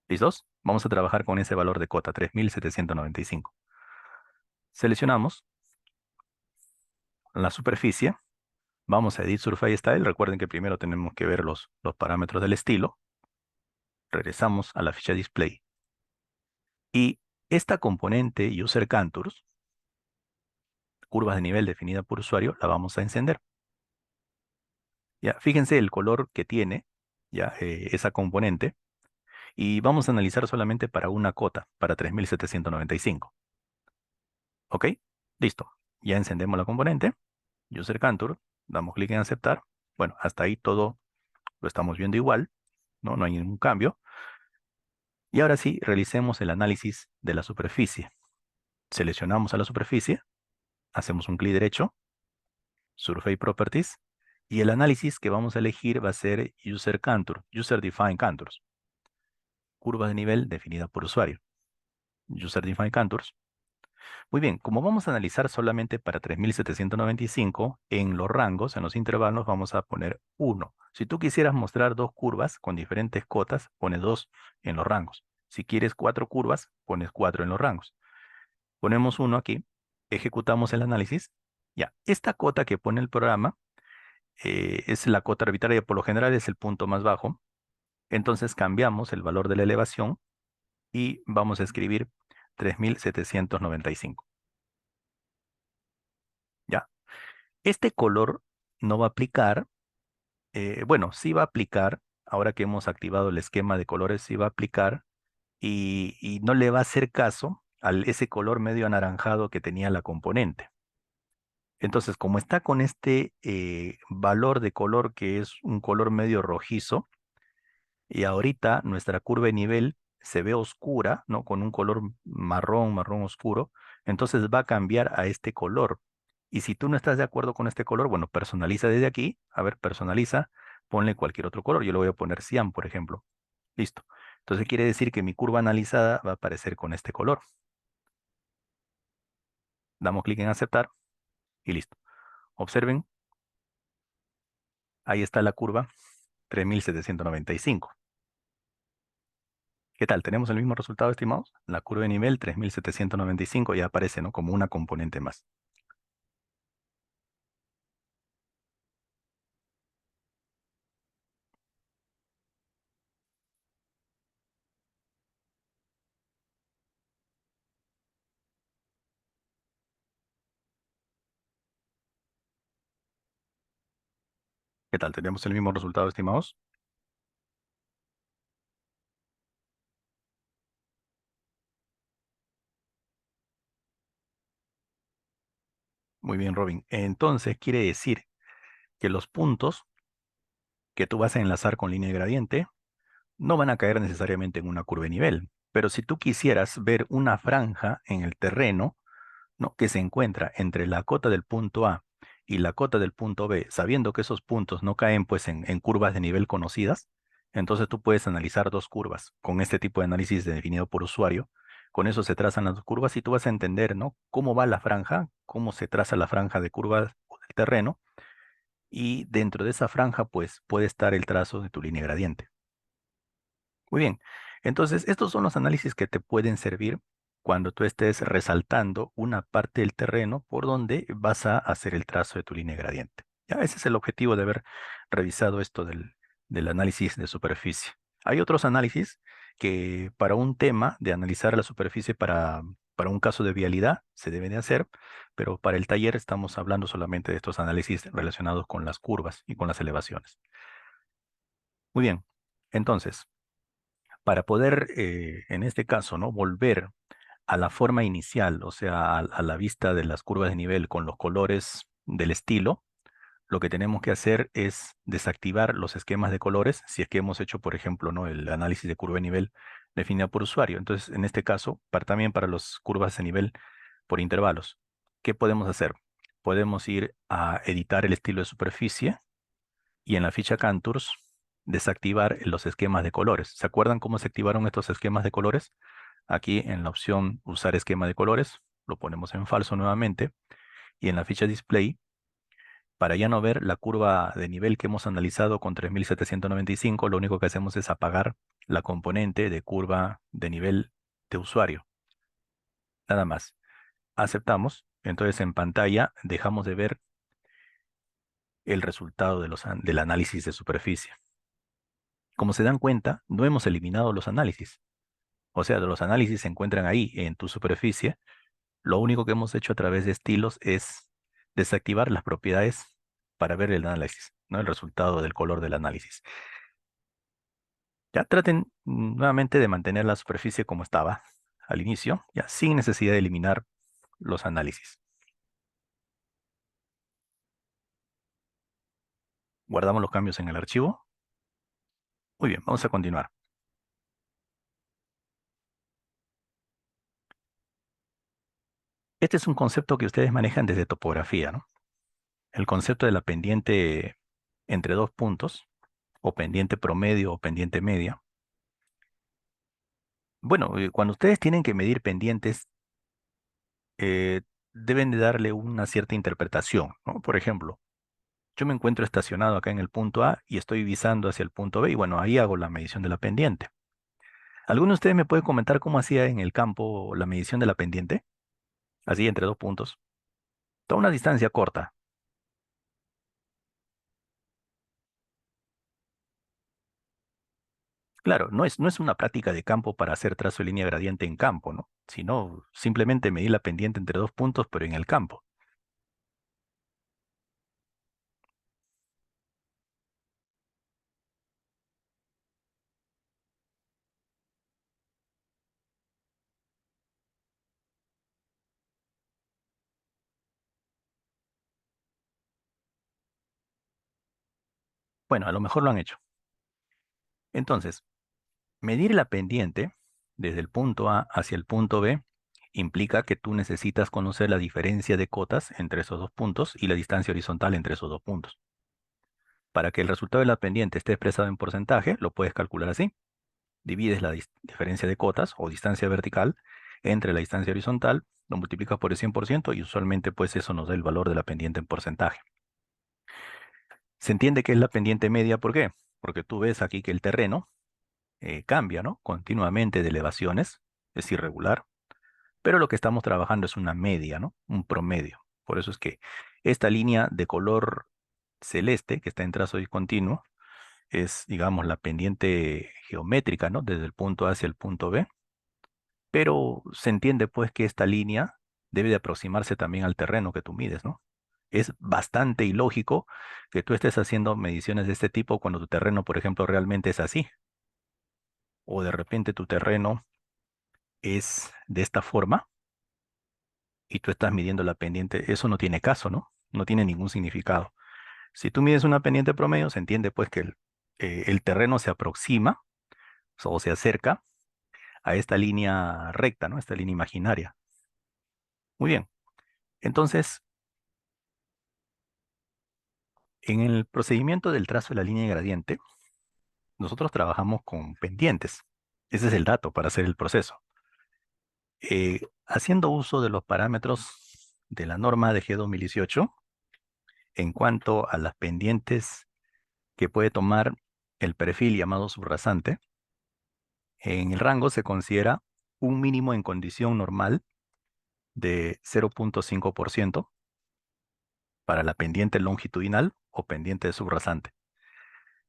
¿Listos? Vamos a trabajar con ese valor de cota, 3795. Seleccionamos la superficie. Vamos a Edit Surface Style. Recuerden que primero tenemos que ver los parámetros del estilo. Regresamos a la ficha Display. Y esta componente User Contours, curvas de nivel definida por usuario, la vamos a encender. Ya, fíjense el color que tiene ya esa componente. Y vamos a analizar solamente para una cota, para 3795. ¿Ok? Listo. Ya encendemos la componente. User Contour. Damos clic en aceptar. Bueno, hasta ahí todo lo estamos viendo igual. No hay ningún cambio. Y ahora sí, realicemos el análisis de la superficie. Seleccionamos a la superficie, hacemos un clic derecho, Surface Properties, y el análisis que vamos a elegir va a ser User Contour, User Defined Contours, curva de nivel definida por usuario. User Defined Contours. Muy bien, como vamos a analizar solamente para 3795, en los rangos, en los intervalos, vamos a poner 1. Si tú quisieras mostrar dos curvas con diferentes cotas, pones 2 en los rangos. Si quieres 4 curvas, pones 4 en los rangos. Ponemos 1 aquí, ejecutamos el análisis. Ya, esta cota que pone el programa es la cota arbitraria, por lo general es el punto más bajo. Entonces cambiamos el valor de la elevación y vamos a escribir 3795. Ya, este color no va a aplicar, bueno, sí va a aplicar, ahora que hemos activado el esquema de colores, sí va a aplicar y no le va a hacer caso a ese color medio anaranjado que tenía la componente. Entonces, como está con este valor de color que es un color medio rojizo, y ahorita nuestra curva de nivel se ve oscura, ¿no? Con un color marrón, marrón oscuro, entonces va a cambiar a este color. Y si tú no estás de acuerdo con este color, bueno, personaliza desde aquí, a ver, personaliza, ponle cualquier otro color. Yo le voy a poner cian, por ejemplo. Listo. Entonces quiere decir que mi curva analizada va a aparecer con este color. Damos clic en aceptar y listo. Observen, ahí está la curva 3795. ¿Qué tal? ¿Tenemos el mismo resultado, estimados? La curva de nivel 3795 ya aparece, ¿no? Como una componente más. ¿Qué tal? ¿Tenemos el mismo resultado, estimados? Muy bien, Robin. Entonces quiere decir que los puntos que tú vas a enlazar con línea de gradiente no van a caer necesariamente en una curva de nivel. Pero si tú quisieras ver una franja en el terreno, ¿no?, que se encuentra entre la cota del punto A y la cota del punto B, sabiendo que esos puntos no caen pues en curvas de nivel conocidas, entonces tú puedes analizar dos curvas con este tipo de análisis definido por usuario. Con eso se trazan las dos curvas y tú vas a entender, ¿no?, cómo va la franja, cómo se traza la franja de curvas del terreno, y dentro de esa franja pues puede estar el trazo de tu línea gradiente. Muy bien. Entonces, estos son los análisis que te pueden servir cuando tú estés resaltando una parte del terreno por donde vas a hacer el trazo de tu línea gradiente. Ya, ese es el objetivo de haber revisado esto del análisis de superficie. Hay otros análisis que para un tema de analizar la superficie para un caso de vialidad se deben de hacer, pero para el taller estamos hablando solamente de estos análisis relacionados con las curvas y con las elevaciones. Muy bien. Entonces, para poder, en este caso, ¿no?, volver a la forma inicial, o sea, a la vista de las curvas de nivel con los colores del estilo, lo que tenemos que hacer es desactivar los esquemas de colores, si es que hemos hecho, por ejemplo, ¿no?, el análisis de curva de nivel definida por usuario. Entonces, en este caso, también para las curvas de nivel por intervalos, ¿qué podemos hacer? Podemos ir a editar el estilo de superficie y en la ficha Contours desactivar los esquemas de colores. ¿Se acuerdan cómo se activaron estos esquemas de colores? Aquí en la opción usar esquema de colores, lo ponemos en falso nuevamente y en la ficha Display, para ya no ver la curva de nivel que hemos analizado con 3795, lo único que hacemos es apagar la componente de curva de nivel de usuario. Nada más. Aceptamos. Entonces en pantalla dejamos de ver el resultado del análisis de superficie. Como se dan cuenta, no hemos eliminado los análisis. O sea, los análisis se encuentran ahí en tu superficie. Lo único que hemos hecho a través de estilos es desactivar las propiedades para ver el análisis, ¿no?, el resultado del color del análisis. Ya traten nuevamente de mantener la superficie como estaba al inicio, ya sin necesidad de eliminar los análisis. Guardamos los cambios en el archivo. Muy bien, vamos a continuar. Este es un concepto que ustedes manejan desde topografía, ¿no? El concepto de la pendiente entre dos puntos, o pendiente promedio o pendiente media. Bueno, cuando ustedes tienen que medir pendientes, eh, deben de darle una cierta interpretación, ¿no? Por ejemplo, yo me encuentro estacionado acá en el punto A y estoy visando hacia el punto B y bueno, ahí hago la medición de la pendiente. ¿Alguno de ustedes me puede comentar cómo hacía en el campo la medición de la pendiente? Así entre dos puntos. Toda una distancia corta. Claro, no es una práctica de campo para hacer trazo de línea gradiente en campo, ¿no? Sino simplemente medir la pendiente entre dos puntos, pero en el campo. Bueno, a lo mejor lo han hecho. Entonces, medir la pendiente desde el punto A hacia el punto B implica que tú necesitas conocer la diferencia de cotas entre esos dos puntos y la distancia horizontal entre esos dos puntos. Para que el resultado de la pendiente esté expresado en porcentaje, lo puedes calcular así. Divides la diferencia de cotas o distancia vertical entre la distancia horizontal, lo multiplicas por el 100% y usualmente pues eso nos da el valor de la pendiente en porcentaje. Se entiende que es la pendiente media, ¿por qué? Porque tú ves aquí que el terreno cambia, ¿no?, continuamente de elevaciones, es irregular, pero lo que estamos trabajando es una media, ¿no?, un promedio. Por eso es que esta línea de color celeste, que está en trazo discontinuo, es, digamos, la pendiente geométrica, ¿no?, desde el punto A hacia el punto B, pero se entiende pues que esta línea debe de aproximarse también al terreno que tú mides, ¿no? Es bastante ilógico que tú estés haciendo mediciones de este tipo cuando tu terreno, por ejemplo, realmente es así, o de repente tu terreno es de esta forma, y tú estás midiendo la pendiente, eso no tiene caso, ¿no? No tiene ningún significado. Si tú mides una pendiente promedio, se entiende pues que el terreno se aproxima o se acerca a esta línea recta, ¿no? Esta línea imaginaria. Muy bien. Entonces, en el procedimiento del trazo de la línea de gradiente, nosotros trabajamos con pendientes. Ese es el dato para hacer el proceso. Haciendo uso de los parámetros de la norma de G2018, en cuanto a las pendientes que puede tomar el perfil llamado subrasante, en el rango se considera un mínimo en condición normal de 0,5% para la pendiente longitudinal o pendiente subrasante,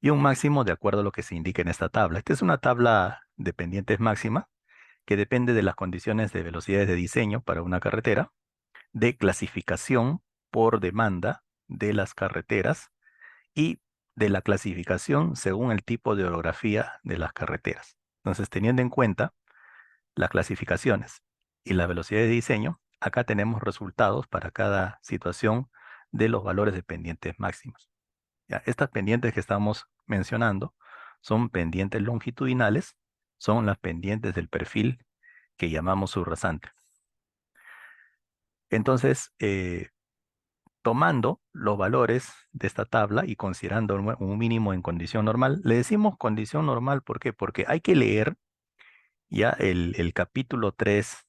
y un máximo de acuerdo a lo que se indica en esta tabla. Esta es una tabla de pendientes máxima que depende de las condiciones de velocidades de diseño para una carretera, de clasificación por demanda de las carreteras y de la clasificación según el tipo de orografía de las carreteras. Entonces, teniendo en cuenta las clasificaciones y la velocidad de diseño, acá tenemos resultados para cada situación de los valores de pendientes máximos. Ya, estas pendientes que estamos mencionando son pendientes longitudinales, son las pendientes del perfil que llamamos subrasante. Entonces, tomando los valores de esta tabla y considerando un mínimo en condición normal, le decimos condición normal, ¿por qué? Porque hay que leer ya el capítulo 3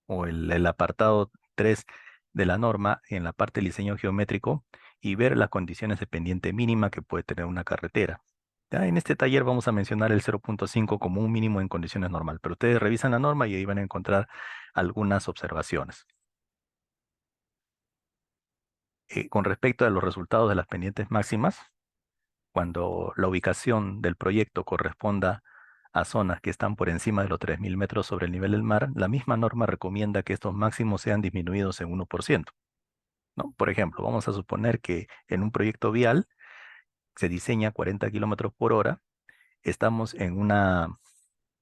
o el apartado 3 de la norma en la parte del diseño geométrico y ver las condiciones de pendiente mínima que puede tener una carretera. Ya en este taller vamos a mencionar el 0,5 como un mínimo en condiciones normal, pero ustedes revisan la norma y ahí van a encontrar algunas observaciones. Con respecto a los resultados de las pendientes máximas, cuando la ubicación del proyecto corresponda a zonas que están por encima de los 3.000 metros sobre el nivel del mar, la misma norma recomienda que estos máximos sean disminuidos en 1%, ¿no? Por ejemplo, vamos a suponer que en un proyecto vial se diseña 40 kilómetros por hora, estamos en una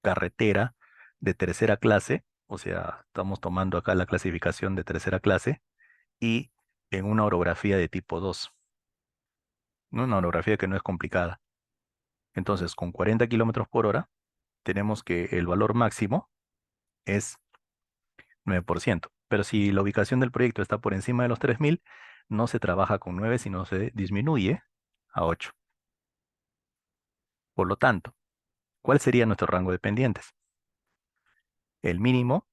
carretera de tercera clase, o sea, estamos tomando acá la clasificación de tercera clase, y en una orografía de tipo 2, ¿no? Una orografía que no es complicada. Entonces, con 40 kilómetros por hora, tenemos que el valor máximo es 9%. Pero si la ubicación del proyecto está por encima de los 3.000, no se trabaja con 9, sino se disminuye a 8. Por lo tanto, ¿cuál sería nuestro rango de pendientes? El mínimo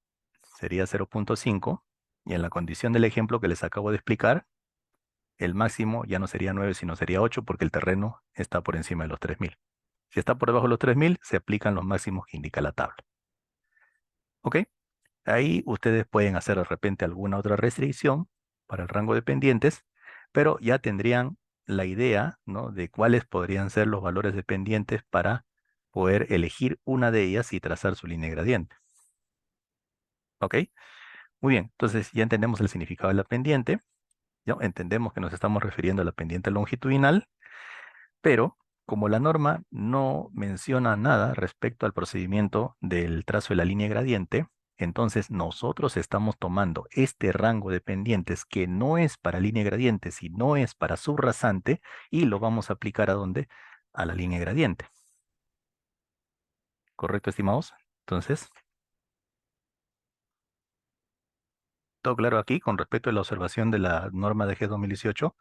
sería 0,5 y en la condición del ejemplo que les acabo de explicar, el máximo ya no sería 9, sino sería 8 porque el terreno está por encima de los 3.000. Si está por debajo de los 3.000, se aplican los máximos que indica la tabla. ¿Ok? Ahí ustedes pueden hacer de repente alguna otra restricción para el rango de pendientes, pero ya tendrían la idea, ¿no? De cuáles podrían ser los valores de pendientes para poder elegir una de ellas y trazar su línea gradiente. ¿Ok? Muy bien, entonces ya entendemos el significado de la pendiente, ¿ya? Entendemos que nos estamos refiriendo a la pendiente longitudinal, pero como la norma no menciona nada respecto al procedimiento del trazo de la línea gradiente, entonces nosotros estamos tomando este rango de pendientes que no es para línea gradiente, sino es para subrasante, y lo vamos a aplicar ¿a dónde? A la línea gradiente. ¿Correcto, estimados? Entonces, ¿todo claro aquí con respecto a la observación de la norma de G2018?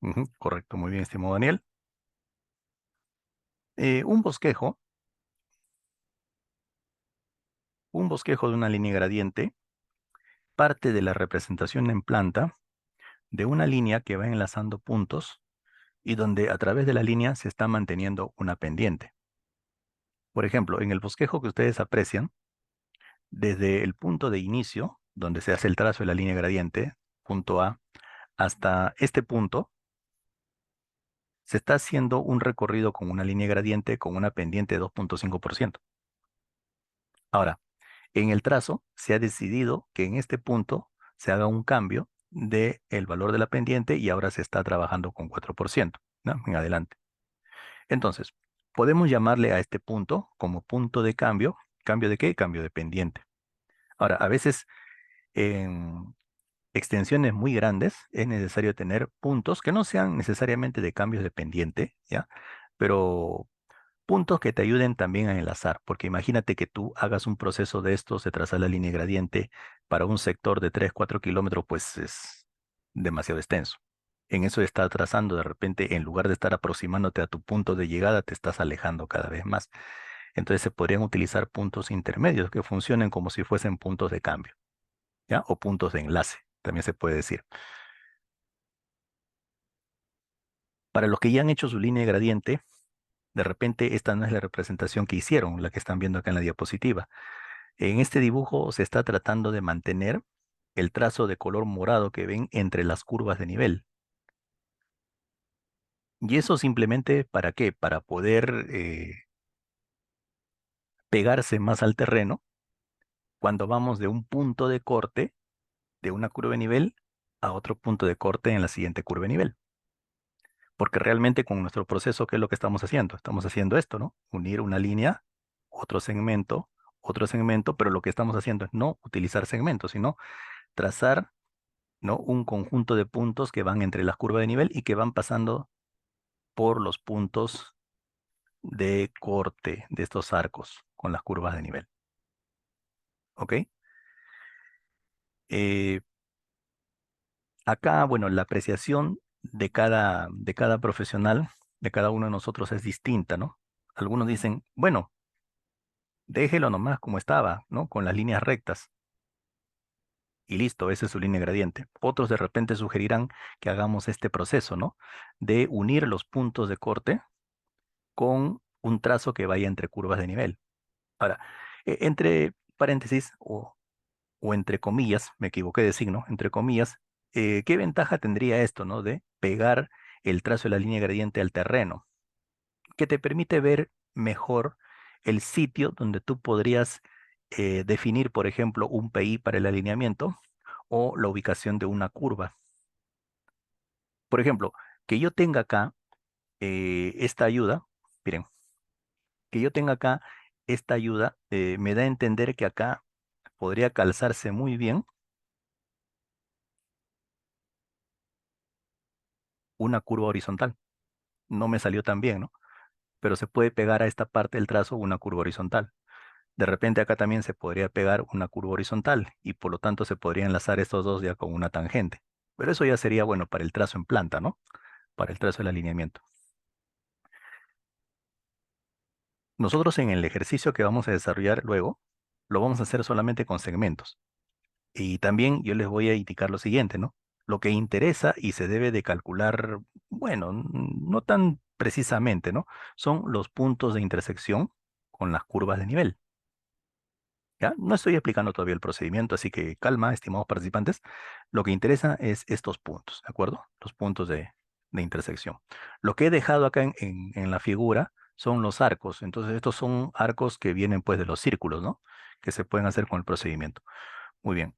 Ujú, correcto, muy bien, estimado Daniel. Un bosquejo, de una línea gradiente parte de la representación en planta de una línea que va enlazando puntos y donde a través de la línea se está manteniendo una pendiente. Por ejemplo, en el bosquejo que ustedes aprecian, desde el punto de inicio, donde se hace el trazo de la línea gradiente, punto A, hasta este punto, se está haciendo un recorrido con una línea gradiente con una pendiente de 2,5%. Ahora, en el trazo se ha decidido que en este punto se haga un cambio del valor de la pendiente y ahora se está trabajando con 4%, ¿no? En adelante. Entonces, Podemos llamarle a este punto como punto de cambio. ¿Cambio de qué? Cambio de pendiente. Ahora, a veces en extensiones muy grandes es necesario tener puntos que no sean necesariamente de cambios de pendiente, ¿ya? Pero puntos que te ayuden también a enlazar, porque imagínate que tú hagas un proceso de estos, de trazar la línea gradiente para un sector de 3 4 kilómetros, pues es demasiado extenso. En eso de estar trazando, de repente, en lugar de estar aproximándote a tu punto de llegada, te estás alejando cada vez más. Entonces se podrían utilizar puntos intermedios que funcionen como si fuesen puntos de cambio, ¿ya? O puntos de enlace, también se puede decir. Para los que ya han hecho su línea gradiente, de repente esta no es la representación que hicieron, la que están viendo acá en la diapositiva. En este dibujo se está tratando de mantener el trazo de color morado que ven entre las curvas de nivel. ¿Y eso simplemente para qué? Para poder pegarse más al terreno cuando vamos de un punto de corte de una curva de nivel a otro punto de corte en la siguiente curva de nivel. Porque realmente con nuestro proceso, ¿qué es lo que estamos haciendo? Estamos haciendo esto, ¿no? Unir una línea, otro segmento, pero lo que estamos haciendo es no utilizar segmentos, sino trazar, ¿no? Un conjunto de puntos que van entre las curvas de nivel y que van pasando por los puntos de corte de estos arcos con las curvas de nivel. ¿Ok? Eh, Acá, bueno, la apreciación de cada profesional, de cada uno de nosotros es distinta, ¿no? Algunos dicen, bueno, déjelo nomás como estaba, ¿no? Con las líneas rectas. Y listo, esa es su línea gradiente. Otros de repente sugerirán que hagamos este proceso, ¿no? De unir los puntos de corte con un trazo que vaya entre curvas de nivel. Ahora, entre paréntesis o entre comillas, me equivoqué de signo, entre comillas, ¿qué ventaja tendría esto, ¿no? De pegar el trazo de la línea gradiente al terreno, que te permite ver mejor el sitio donde tú podrías definir, por ejemplo, un PI para el alineamiento o la ubicación de una curva. Por ejemplo, que yo tenga acá esta ayuda, miren, que yo tenga acá esta ayuda me da a entender que acá podría calzarse muy bien una curva horizontal. No me salió tan bien, ¿no? Pero se puede pegar a esta parte del trazo una curva horizontal. De repente acá también se podría pegar una curva horizontal y por lo tanto se podría enlazar estos dos ya con una tangente. Pero eso ya sería bueno para el trazo en planta, ¿no? Para el trazo del alineamiento. Nosotros en el ejercicio que vamos a desarrollar luego, lo vamos a hacer solamente con segmentos. Y también yo les voy a indicar lo siguiente, ¿no? Lo que interesa y se debe de calcular, bueno, no tan precisamente, ¿no? Son los puntos de intersección con las curvas de nivel. ¿Ya? No estoy explicando todavía el procedimiento, así que calma, estimados participantes. Lo que interesa es estos puntos, ¿de acuerdo? Los puntos de intersección. Lo que he dejado acá en la figura son los arcos. Entonces, estos son arcos que vienen pues de los círculos, ¿no? Que se pueden hacer con el procedimiento. Muy bien.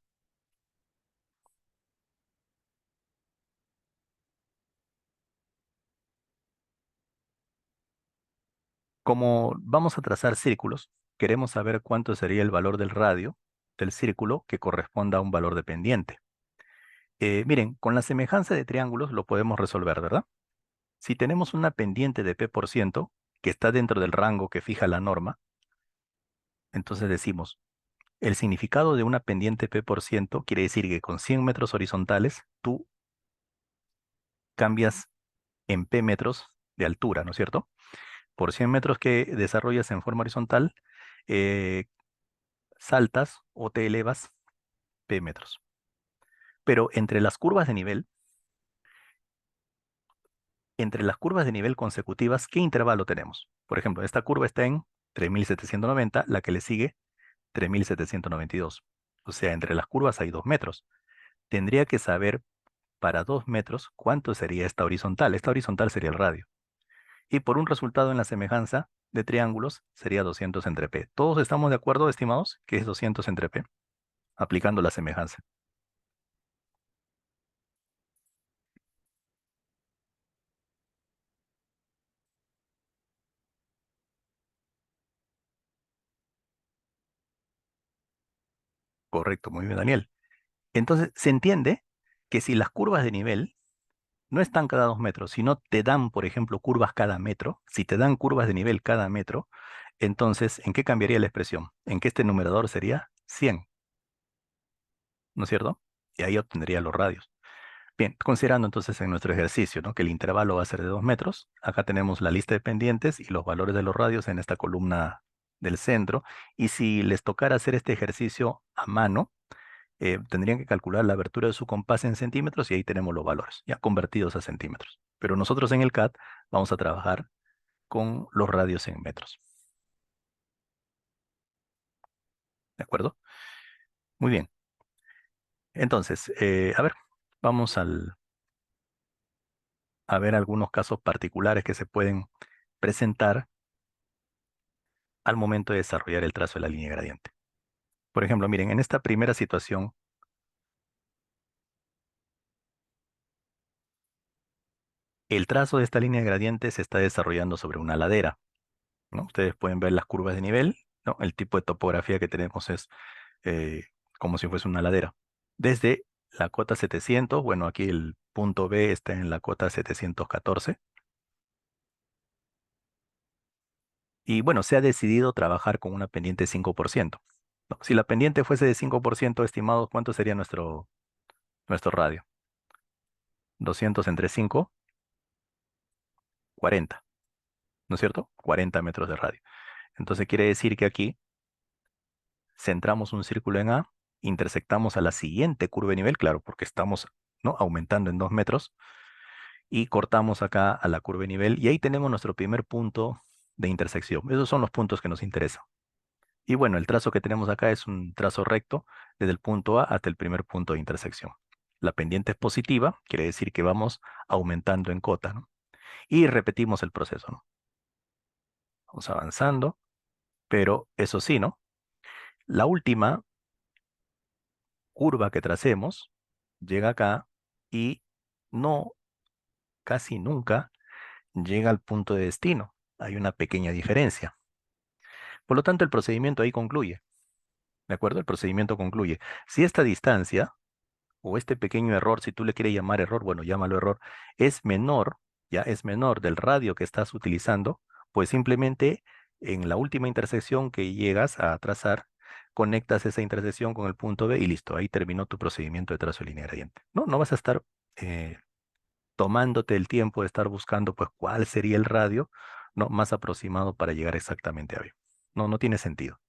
Como vamos a trazar círculos, queremos saber cuánto sería el valor del radio del círculo que corresponda a un valor de pendiente. Miren, con la semejanza de triángulos lo podemos resolver, ¿verdad? Si tenemos una pendiente de P% que está dentro del rango que fija la norma, entonces decimos, el significado de una pendiente P% quiere decir que con 100 metros horizontales tú cambias en P metros de altura, ¿no es cierto? Por 100 metros que desarrollas en forma horizontal, eh, saltas o te elevas P metros. Pero entre las curvas de nivel consecutivas, ¿qué intervalo tenemos? Por ejemplo, esta curva está en 3790, la que le sigue 3792. O sea, entre las curvas hay 2 metros. Tendría que saber para 2 metros cuánto sería esta horizontal. Esta horizontal sería el radio. Y por un resultado en la semejanza de triángulos sería 200 entre P. ¿Todos estamos de acuerdo, estimados, que es 200 entre P? Aplicando la semejanza. Correcto, muy bien, Daniel. Entonces, se entiende que si las curvas de nivel no están cada 2 metros, sino te dan, por ejemplo, curvas cada metro, si te dan curvas de nivel cada metro, entonces, ¿en qué cambiaría la expresión? En que este numerador sería 100, ¿no es cierto? Y ahí obtendría los radios. Bien, considerando entonces en nuestro ejercicio, ¿no? Que el intervalo va a ser de 2 metros, acá tenemos la lista de pendientes y los valores de los radios en esta columna del centro. Y si les tocara hacer este ejercicio a mano, tendrían que calcular la abertura de su compás en centímetros y ahí tenemos los valores, ya convertidos a centímetros. Pero nosotros en el CAD vamos a trabajar con los radios en metros. ¿De acuerdo? Muy bien. Entonces, a ver, vamos a ver algunos casos particulares que se pueden presentar al momento de desarrollar el trazo de la línea gradiente. Por ejemplo, miren, en esta primera situación, el trazo de esta línea gradiente se está desarrollando sobre una ladera, ¿no? Ustedes pueden ver las curvas de nivel, ¿no? El tipo de topografía que tenemos es eh, como si fuese una ladera. Desde la cota 700, bueno, aquí el punto B está en la cota 714. Y bueno, se ha decidido trabajar con una pendiente de 5%. ¿No? Si la pendiente fuese de 5%, estimados, ¿cuánto sería nuestro radio? 200 entre 5, 40, ¿no es cierto? 40 metros de radio. Entonces quiere decir que aquí centramos un círculo en A, intersectamos a la siguiente curva de nivel, claro, porque estamos, ¿no? Aumentando en 2 metros, y cortamos acá a la curva de nivel, y ahí tenemos nuestro primer punto de intersección. Esos son los puntos que nos interesan. Y bueno, el trazo que tenemos acá es un trazo recto desde el punto A hasta el primer punto de intersección. La pendiente es positiva, quiere decir que vamos aumentando en cota, ¿no? Y repetimos el proceso, ¿no? Vamos avanzando, pero eso sí, ¿no? La última curva que tracemos llega acá y no, casi nunca llega al punto de destino. Hay una pequeña diferencia. Por lo tanto, el procedimiento ahí concluye. ¿De acuerdo? El procedimiento concluye. Si esta distancia o este pequeño error, si tú le quieres llamar error, bueno, llámalo error, es menor, ya es menor del radio que estás utilizando, pues simplemente en la última intersección que llegas a trazar, conectas esa intersección con el punto B y listo, ahí terminó tu procedimiento de trazo de línea gradiente. No, no vas a estar eh, tomándote el tiempo de estar buscando, pues, cuál sería el radio, no, más aproximado para llegar exactamente a B. No, no tiene sentido.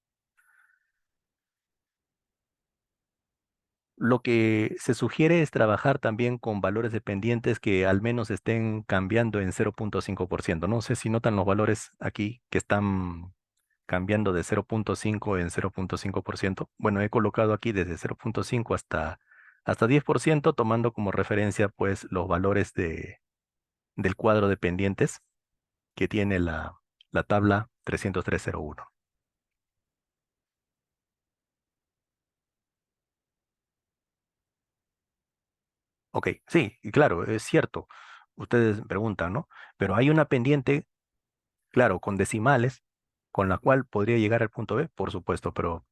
Lo que se sugiere es trabajar también con valores dependientes que al menos estén cambiando en 0,5%. No sé si notan los valores aquí que están cambiando de 0,5 en 0,5%. Bueno, he colocado aquí desde 0,5 hasta 10%, tomando como referencia pues los valores del cuadro de pendientes que tiene la tabla 30301. Ok, sí, y claro, es cierto. Ustedes preguntan, ¿no? Pero hay una pendiente, claro, con decimales, con la cual podría llegar al punto B, por supuesto, pero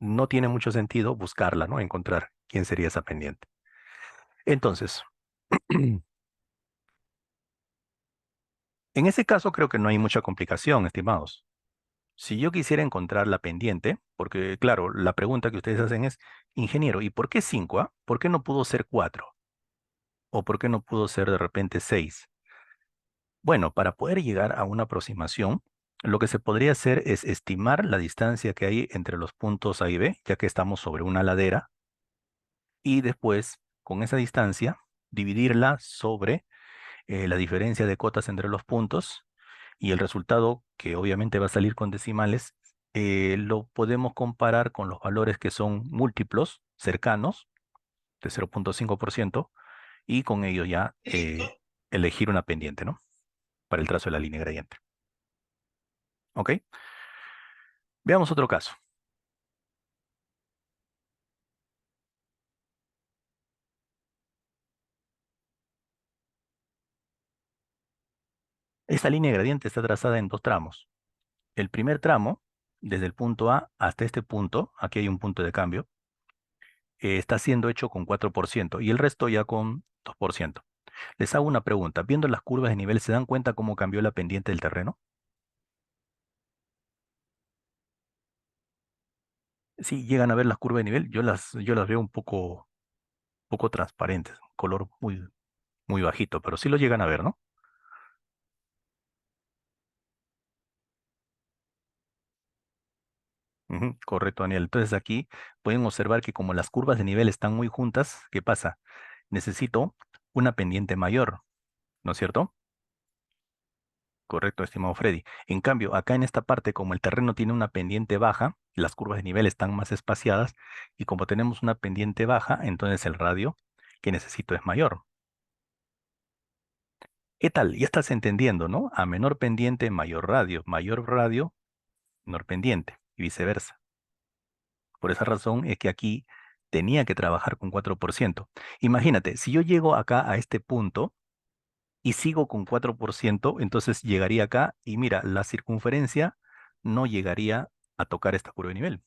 no tiene mucho sentido buscarla, ¿no? Encontrar quién sería esa pendiente. Entonces, en ese caso creo que no hay mucha complicación, estimados. Si yo quisiera encontrar la pendiente, porque claro, la pregunta que ustedes hacen es, ingeniero, ¿y por qué 5? Ah? ¿Por qué no pudo ser 4? ¿O por qué no pudo ser de repente 6? Bueno, para poder llegar a una aproximación, lo que se podría hacer es estimar la distancia que hay entre los puntos A y B, ya que estamos sobre una ladera, y después, con esa distancia, dividirla sobre la diferencia de cotas entre los puntos, y el resultado, que obviamente va a salir con decimales, lo podemos comparar con los valores que son múltiplos, cercanos, de 0,5%, y con ello ya elegir una pendiente, ¿no? Para el trazo de la línea gradiente. ¿Ok? Veamos otro caso. Esta línea gradiente está trazada en dos tramos. El primer tramo desde el punto A hasta este punto, aquí hay un punto de cambio, está siendo hecho con 4% y el resto ya con 2%. Les hago una pregunta. Viendo las curvas de nivel, ¿se dan cuenta cómo cambió la pendiente del terreno? Sí, llegan a ver las curvas de nivel, yo las veo un poco transparentes, color muy bajito, pero sí lo llegan a ver, ¿no? Ujú, correcto, Daniel. Entonces aquí pueden observar que como las curvas de nivel están muy juntas, ¿qué pasa? Necesito una pendiente mayor, ¿no es cierto? Correcto, estimado Freddy. En cambio, acá en esta parte, como el terreno tiene una pendiente baja, las curvas de nivel están más espaciadas y como tenemos una pendiente baja, entonces el radio que necesito es mayor. ¿Qué tal? Ya estás entendiendo, ¿no? A menor pendiente, mayor radio, menor pendiente y viceversa. Por esa razón es que aquí tenía que trabajar con 4%. Imagínate, si yo llego acá a este punto y sigo con 4%, entonces llegaría acá y mira, la circunferencia no llegaría a tocar esta curva de nivel,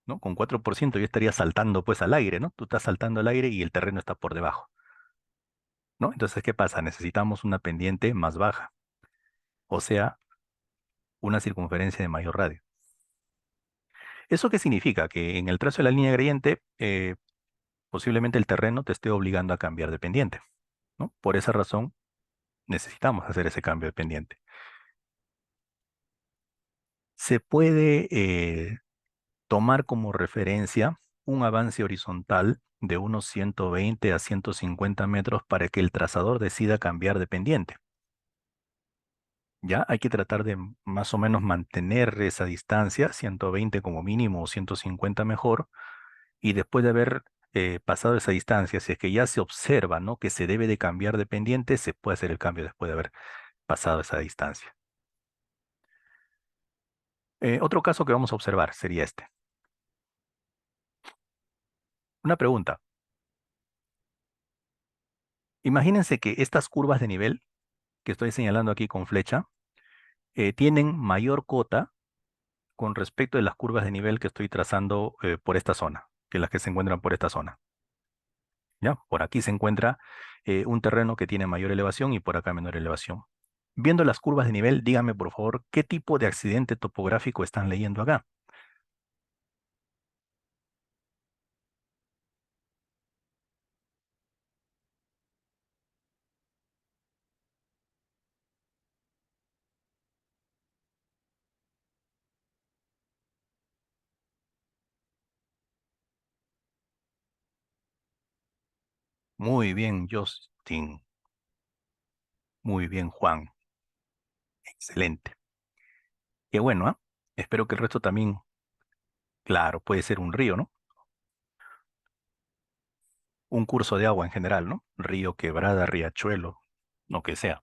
¿no? Con 4% yo estaría saltando pues al aire, ¿no? Tú estás saltando al aire y el terreno está por debajo, ¿no? Entonces, ¿qué pasa? Necesitamos una pendiente más baja, o sea, una circunferencia de mayor radio. ¿Eso qué significa? Que en el trazo de la línea gradiente, posiblemente el terreno te esté obligando a cambiar de pendiente, ¿no? Por esa razón necesitamos hacer ese cambio de pendiente. Se puede tomar como referencia un avance horizontal de unos 120 a 150 metros para que el trazador decida cambiar de pendiente. Ya hay que tratar de más o menos mantener esa distancia, 120 como mínimo o 150 mejor, y después de haber pasado esa distancia, si es que ya se observa, ¿no?, que se debe de cambiar de pendiente, se puede hacer el cambio después de haber pasado esa distancia. Otro caso que vamos a observar sería este. Una pregunta. Imagínense que estas curvas de nivel que estoy señalando aquí con flecha tienen mayor cota con respecto de las curvas de nivel que estoy trazando por esta zona, que las que se encuentran por esta zona. ¿Ya? Por aquí se encuentra un terreno que tiene mayor elevación y por acá menor elevación. Viendo las curvas de nivel, díganme por favor, ¿qué tipo de accidente topográfico están leyendo acá? Muy bien, Justin. Muy bien, Juan. Excelente. Qué bueno, ¿ah? Espero que el resto también, claro, puede ser un río, ¿no? Un curso de agua en general, ¿no? Río, quebrada, riachuelo, lo que sea.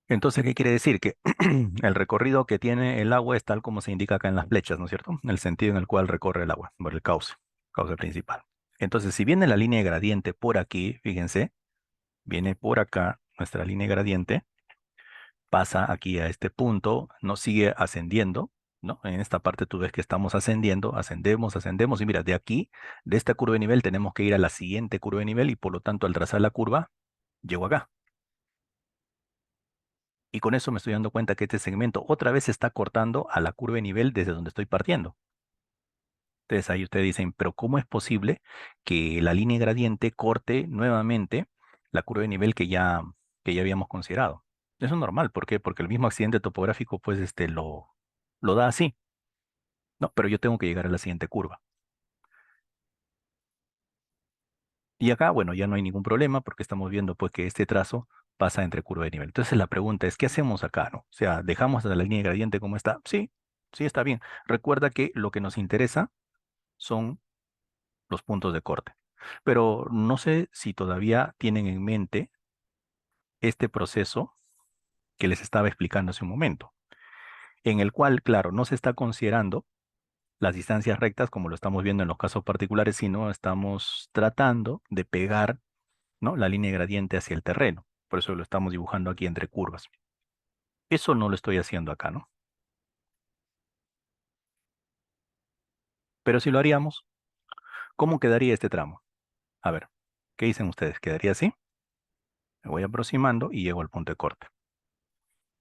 Entonces, ¿qué quiere decir? Que el recorrido que tiene el agua es tal como se indica acá en las flechas, ¿no es cierto? El sentido en el cual recorre el agua, por el cauce principal. Entonces, si viene la línea de gradiente por aquí, fíjense, viene por acá nuestra línea de gradiente, pasa aquí a este punto, nos sigue ascendiendo, ¿no? En esta parte tú ves que estamos ascendiendo, ascendemos, y mira, de aquí, de esta curva de nivel, tenemos que ir a la siguiente curva de nivel y por lo tanto, al trazar la curva, llego acá. Y con eso me estoy dando cuenta que este segmento otra vez se está cortando a la curva de nivel desde donde estoy partiendo. Entonces ahí ustedes dicen, pero ¿cómo es posible que la línea gradiente corte nuevamente la curva de nivel que ya habíamos considerado? Eso es normal, ¿por qué? Porque el mismo accidente topográfico pues lo da así. No, pero yo tengo que llegar a la siguiente curva. Y acá, bueno, ya no hay ningún problema porque estamos viendo pues que este trazo pasa entre curva de nivel. Entonces la pregunta es, ¿qué hacemos acá, no? O sea, ¿dejamos la línea gradiente como está? Sí, sí está bien. Recuerda que lo que nos interesa son los puntos de corte. Pero no sé si todavía tienen en mente este proceso que les estaba explicando hace un momento, en el cual, claro, no se está considerando las distancias rectas como lo estamos viendo en los casos particulares, sino estamos tratando de pegar, ¿no?, la línea gradiente hacia el terreno. Por eso lo estamos dibujando aquí entre curvas. Eso no lo estoy haciendo acá, ¿no? Pero si lo haríamos, ¿cómo quedaría este tramo? A ver, ¿qué dicen ustedes? ¿Quedaría así? Me voy aproximando y llego al punto de corte.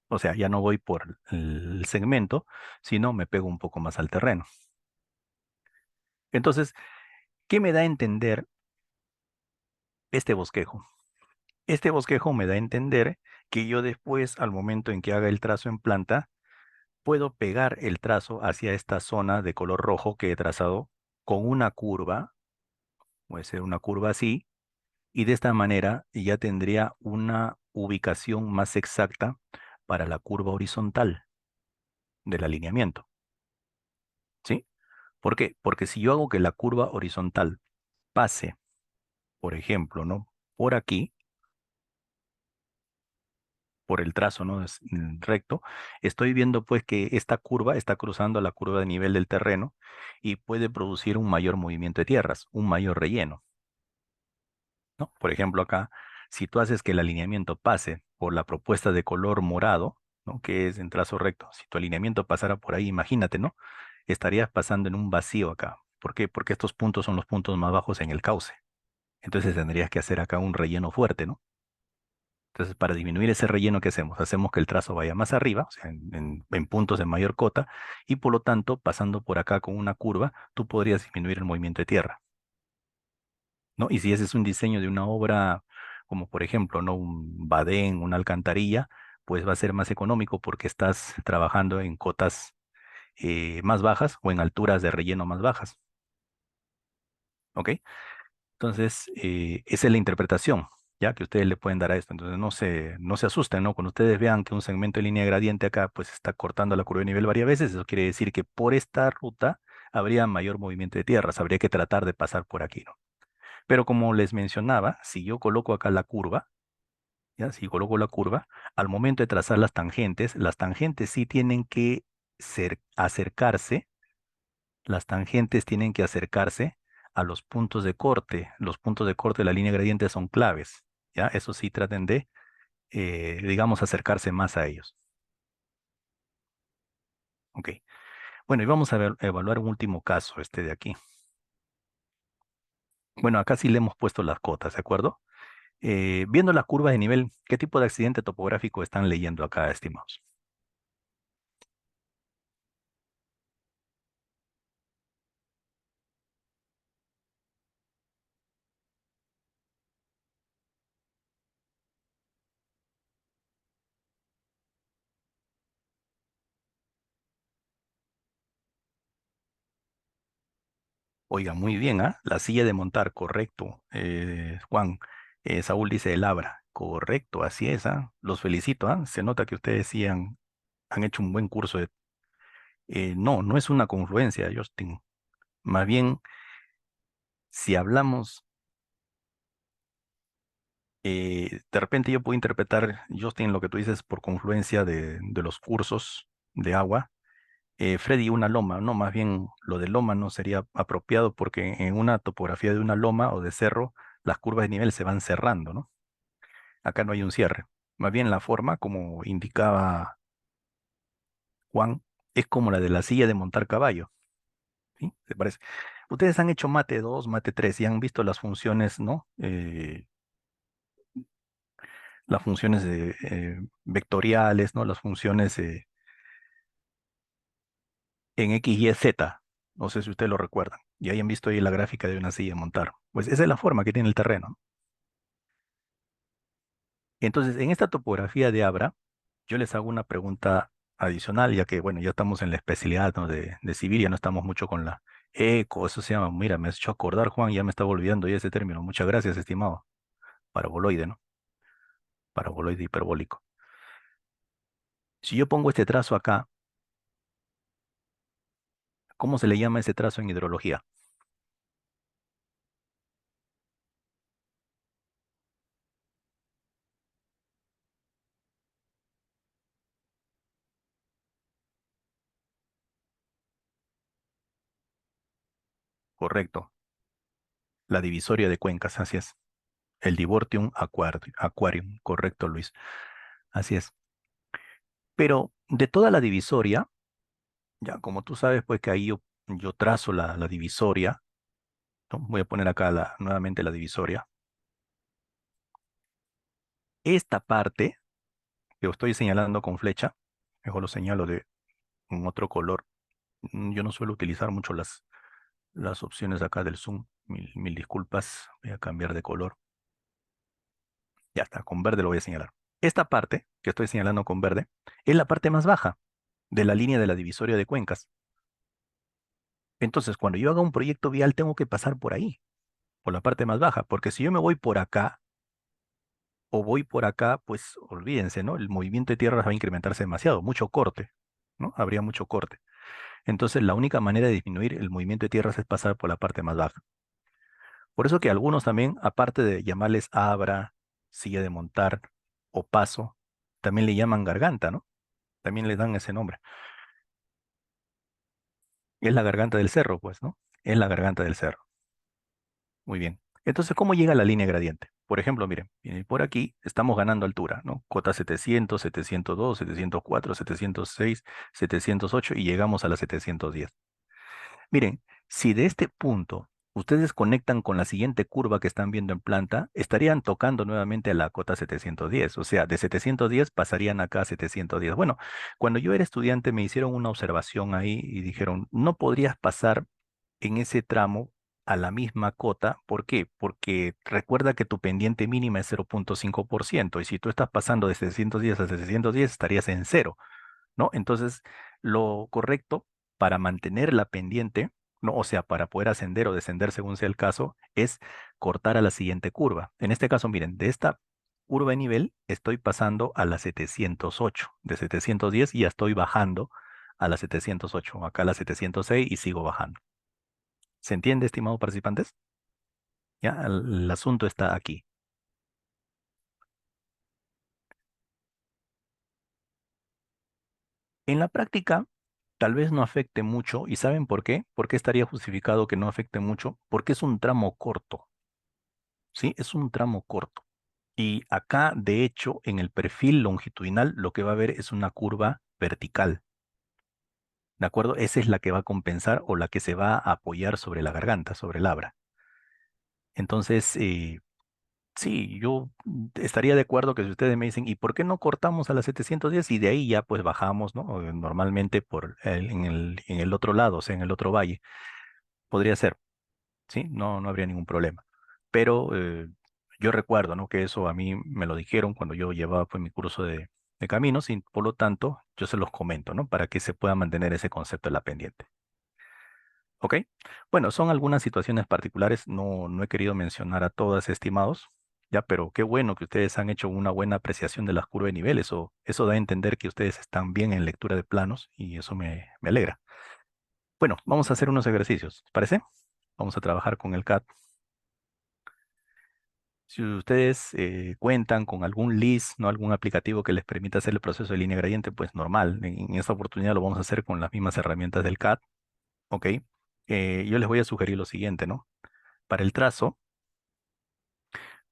O sea, ya no voy por el segmento, sino me pego un poco más al terreno. Entonces, ¿qué me da a entender este bosquejo? Este bosquejo me da a entender que yo después, al momento en que haga el trazo en planta, puedo pegar el trazo hacia esta zona de color rojo que he trazado con una curva, puede ser una curva así, y de esta manera ya tendría una ubicación más exacta para la curva horizontal del alineamiento. ¿Sí? ¿Por qué? Porque si yo hago que la curva horizontal pase, por ejemplo, ¿no? Por aquí, por el trazo, ¿no? Recto, estoy viendo pues que esta curva está cruzando la curva de nivel del terreno y puede producir un mayor movimiento de tierras, un mayor relleno, ¿no? Por ejemplo, acá, si tú haces que el alineamiento pase por la propuesta de color morado, ¿no? Que es en trazo recto, si tu alineamiento pasara por ahí, imagínate, ¿no? Estarías pasando en un vacío acá. ¿Por qué? Porque estos puntos son los puntos más bajos en el cauce. Entonces tendrías que hacer acá un relleno fuerte, ¿no? Entonces, para disminuir ese relleno, ¿qué hacemos? Hacemos que el trazo vaya más arriba, o sea, en puntos de mayor cota, y por lo tanto, pasando por acá con una curva, tú podrías disminuir el movimiento de tierra, ¿no? Y si ese es un diseño de una obra, como por ejemplo, ¿no? Un badén, una alcantarilla, pues va a ser más económico porque estás trabajando en cotas más bajas o en alturas de relleno más bajas, ¿ok? Entonces, esa es la interpretación, ya que ustedes le pueden dar a esto. Entonces, no se asusten, ¿no? Cuando ustedes vean que un segmento de línea gradiente acá, pues está cortando la curva de nivel varias veces, eso quiere decir que por esta ruta habría mayor movimiento de tierras, habría que tratar de pasar por aquí, ¿no? Pero como les mencionaba, si yo coloco acá la curva, ya, si coloco la curva, al momento de trazar las tangentes sí tienen que acercarse, las tangentes tienen que acercarse a los puntos de corte. Los puntos de corte de la línea gradiente son claves. ¿Ya? Eso sí, traten de, digamos, acercarse más a ellos. Ok. Bueno, y vamos a evaluar un último caso, este de aquí. Bueno, acá sí le hemos puesto las cotas, ¿de acuerdo? Viendo las curvas de nivel, ¿qué tipo de accidente topográfico están leyendo acá, estimados? Oiga, muy bien, ¿ah? La silla de montar, correcto. Juan, Saúl dice el Abra, correcto, así es, ¿ah? Los felicito, ¿ah? Se nota que ustedes sí han hecho un buen curso de... no, no es una confluencia, Justin. Más bien, si hablamos, de repente yo puedo interpretar, Justin, lo que tú dices por confluencia de los cursos de agua. Freddy, una loma, no, más bien lo de loma no sería apropiado porque en una topografía de una loma o de cerro, las curvas de nivel se van cerrando, ¿no? Acá no hay un cierre. Más bien la forma, como indicaba Juan, es como la de la silla de montar caballo, ¿sí? ¿Se parece? Ustedes han hecho mate 2, mate 3 y han visto las funciones, ¿no? Las funciones vectoriales, ¿no? Las funciones en X, Y, Z. No sé si ustedes lo recuerdan. Y hayan visto ahí la gráfica de una silla de montar. Pues esa es la forma que tiene el terreno. Entonces, en esta topografía de Abra, yo les hago una pregunta adicional, ya que, bueno, ya estamos en la especialidad, ¿no? de civil, ya no estamos mucho con la eco, eso se llama, mira, me has hecho acordar, Juan, ya me estaba olvidando ya ese término. Muchas gracias, estimado. Paraboloide, ¿no? Paraboloide hiperbólico. Si yo pongo este trazo acá, ¿cómo se le llama ese trazo en hidrología? Correcto, la divisoria de cuencas, así es. El Divortium Aquarium, correcto, Luis. Así es. Pero de toda la divisoria, ya como tú sabes, pues que ahí yo yo trazo la divisoria, ¿no? Voy a poner acá nuevamente la divisoria. Esta parte que estoy señalando con flecha, mejor lo señalo en otro color. Yo no suelo utilizar mucho las opciones acá del zoom. Mil disculpas, voy a cambiar de color. Ya está, con verde lo voy a señalar. Esta parte que estoy señalando con verde es la parte más baja de la línea de la divisoria de cuencas. Entonces, cuando yo haga un proyecto vial, tengo que pasar por ahí, por la parte más baja, porque si yo me voy por acá o voy por acá, pues olvídense, ¿no? El movimiento de tierras va a incrementarse demasiado, mucho corte, ¿no? Habría mucho corte. Entonces, la única manera de disminuir el movimiento de tierras es pasar por la parte más baja. Por eso que algunos también, aparte de llamarles abra, silla de montar o paso, también le llaman garganta, ¿no? También le dan ese nombre. Es la garganta del cerro, pues, ¿no? Es la garganta del cerro. Muy bien. Entonces, ¿cómo llega la línea gradiente? Por ejemplo, miren, por aquí estamos ganando altura, ¿no? Cota 700, 702, 704, 706, 708 y llegamos a la 710. Miren, si de este punto ustedes conectan con la siguiente curva que están viendo en planta, estarían tocando nuevamente a la cota 710. O sea, de 710 pasarían acá a 710. Bueno, cuando yo era estudiante me hicieron una observación ahí y dijeron, no podrías pasar en ese tramo a la misma cota. ¿Por qué? Porque recuerda que tu pendiente mínima es 0,5% y si tú estás pasando de 710 a 710 estarías en cero, ¿no? Entonces, lo correcto para mantener la pendiente, ¿no? O sea, para poder ascender o descender según sea el caso, es cortar a la siguiente curva. En este caso, miren, de esta curva de nivel estoy pasando a la 708. De 710 y ya estoy bajando a la 708. Acá a la 706 y sigo bajando. ¿Se entiende, estimados participantes? Ya, el asunto está aquí. En la práctica, tal vez no afecte mucho. ¿Y saben por qué? ¿Por qué estaría justificado que no afecte mucho? Porque es un tramo corto, ¿sí? Es un tramo corto. Y acá, de hecho, en el perfil longitudinal, lo que va a haber es una curva vertical, ¿de acuerdo? Esa es la que va a compensar o la que se va a apoyar sobre la garganta, sobre el labra. Entonces, sí, yo estaría de acuerdo que si ustedes me dicen, ¿y por qué no cortamos a las 710 y de ahí ya pues bajamos, ¿no? Normalmente en el otro lado, o sea, en el otro valle. Podría ser, ¿sí? No, no habría ningún problema. Pero yo recuerdo, ¿no? Que eso a mí me lo dijeron cuando yo llevaba pues mi curso de caminos y por lo tanto yo se los comento, ¿no? Para que se pueda mantener ese concepto en la pendiente. ¿Ok? Bueno, son algunas situaciones particulares, no he querido mencionar a todas, estimados, ya, pero qué bueno que ustedes han hecho una buena apreciación de las curvas de nivel, eso da a entender que ustedes están bien en lectura de planos y eso me alegra. Bueno, vamos a hacer unos ejercicios, ¿les parece? Vamos a trabajar con el CAD. Si ustedes cuentan con algún LIS, ¿no? Algún aplicativo que les permita hacer el proceso de línea gradiente, pues normal. En esta oportunidad lo vamos a hacer con las mismas herramientas del CAD, ¿ok? Yo les voy a sugerir lo siguiente, ¿no? Para el trazo,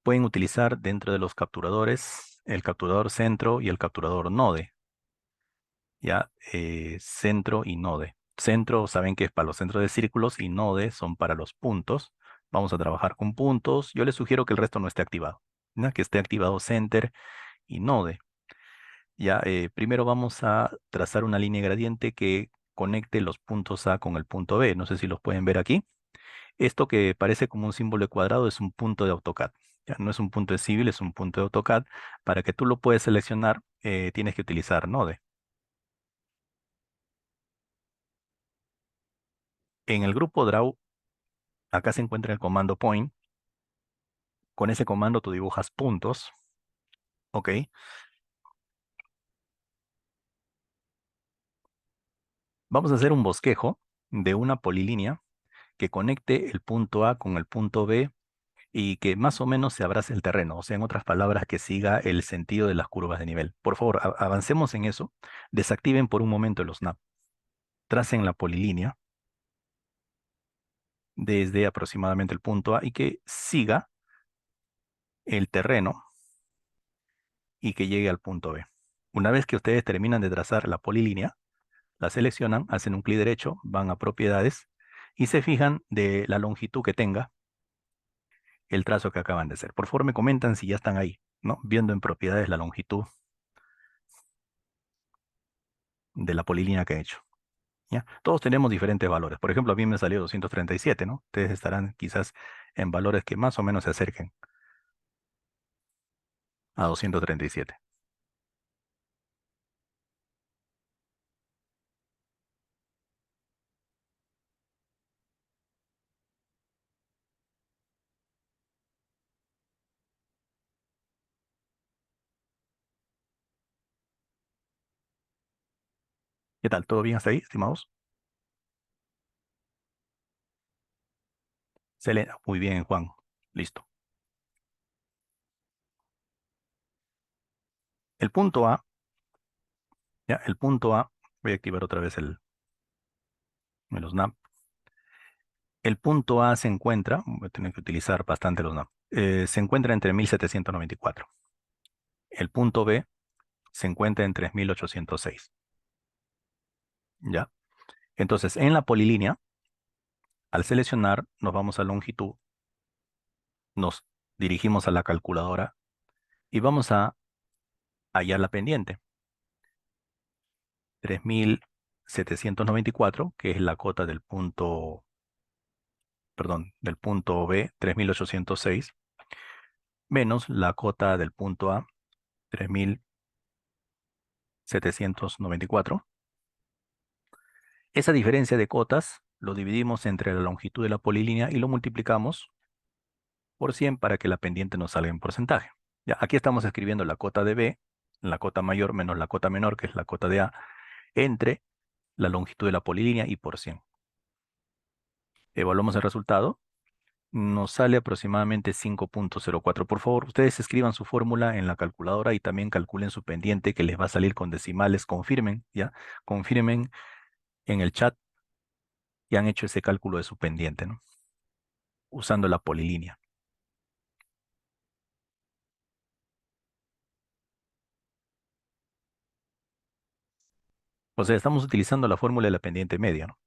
pueden utilizar dentro de los capturadores el capturador centro y el capturador node, ¿ya? Centro y node. Centro, saben que es para los centros de círculos y node son para los puntos. Vamos a trabajar con puntos. Yo les sugiero que el resto no esté activado, ¿no? Que esté activado center y node. Ya, primero vamos a trazar una línea gradiente que conecte los puntos A con el punto B. No sé si los pueden ver aquí. Esto que parece como un símbolo de cuadrado es un punto de AutoCAD. Ya, no es un punto de Civil, es un punto de AutoCAD. Para que tú lo puedas seleccionar, tienes que utilizar Node. En el grupo Draw, acá se encuentra el comando Point. Con ese comando tú dibujas puntos. ¿Ok? Vamos a hacer un bosquejo de una polilínea que conecte el punto A con el punto B y que más o menos se abrace el terreno, o sea, en otras palabras, que siga el sentido de las curvas de nivel. Por favor, avancemos en eso. Desactiven por un momento el snap. Tracen la polilínea desde aproximadamente el punto A y que siga el terreno y que llegue al punto B. Una vez que ustedes terminan de trazar la polilínea, La seleccionan, hacen un clic derecho, van a propiedades y se fijan de la longitud que tenga el trazo que acaban de hacer. Por favor, me comentan si ya están ahí, ¿no? Viendo en propiedades la longitud de la polilínea que he hecho. ¿Ya? Todos tenemos diferentes valores. Por ejemplo, a mí me salió 237, ¿no? Ustedes estarán quizás en valores que más o menos se acerquen a 237. ¿Qué tal? ¿Todo bien hasta ahí, estimados? Selena, muy bien, Juan. Listo. El punto A, ya, el punto A, voy a activar otra vez los NAP. El punto A se encuentra, voy a tener que utilizar bastante los NAP, se encuentra entre 1794. El punto B se encuentra en 3806. ¿Ya? Entonces, en la polilínea, al seleccionar, nos vamos a longitud, nos dirigimos a la calculadora y vamos a hallar la pendiente. 3794, que es la cota del punto, perdón, del punto B, 3806, menos la cota del punto A, 3794. Esa diferencia de cotas lo dividimos entre la longitud de la polilínea y lo multiplicamos por 100 para que la pendiente nos salga en porcentaje. Ya, aquí estamos escribiendo la cota de B, la cota mayor menos la cota menor, que es la cota de A, entre la longitud de la polilínea y por 100. Evaluamos el resultado. Nos sale aproximadamente 5.04. Por favor, ustedes escriban su fórmula en la calculadora y también calculen su pendiente que les va a salir con decimales. Confirmen, ¿ya? Confirmen en el chat que han hecho ese cálculo de su pendiente, ¿no? Usando la polilínea. O sea, estamos utilizando la fórmula de la pendiente media, ¿no?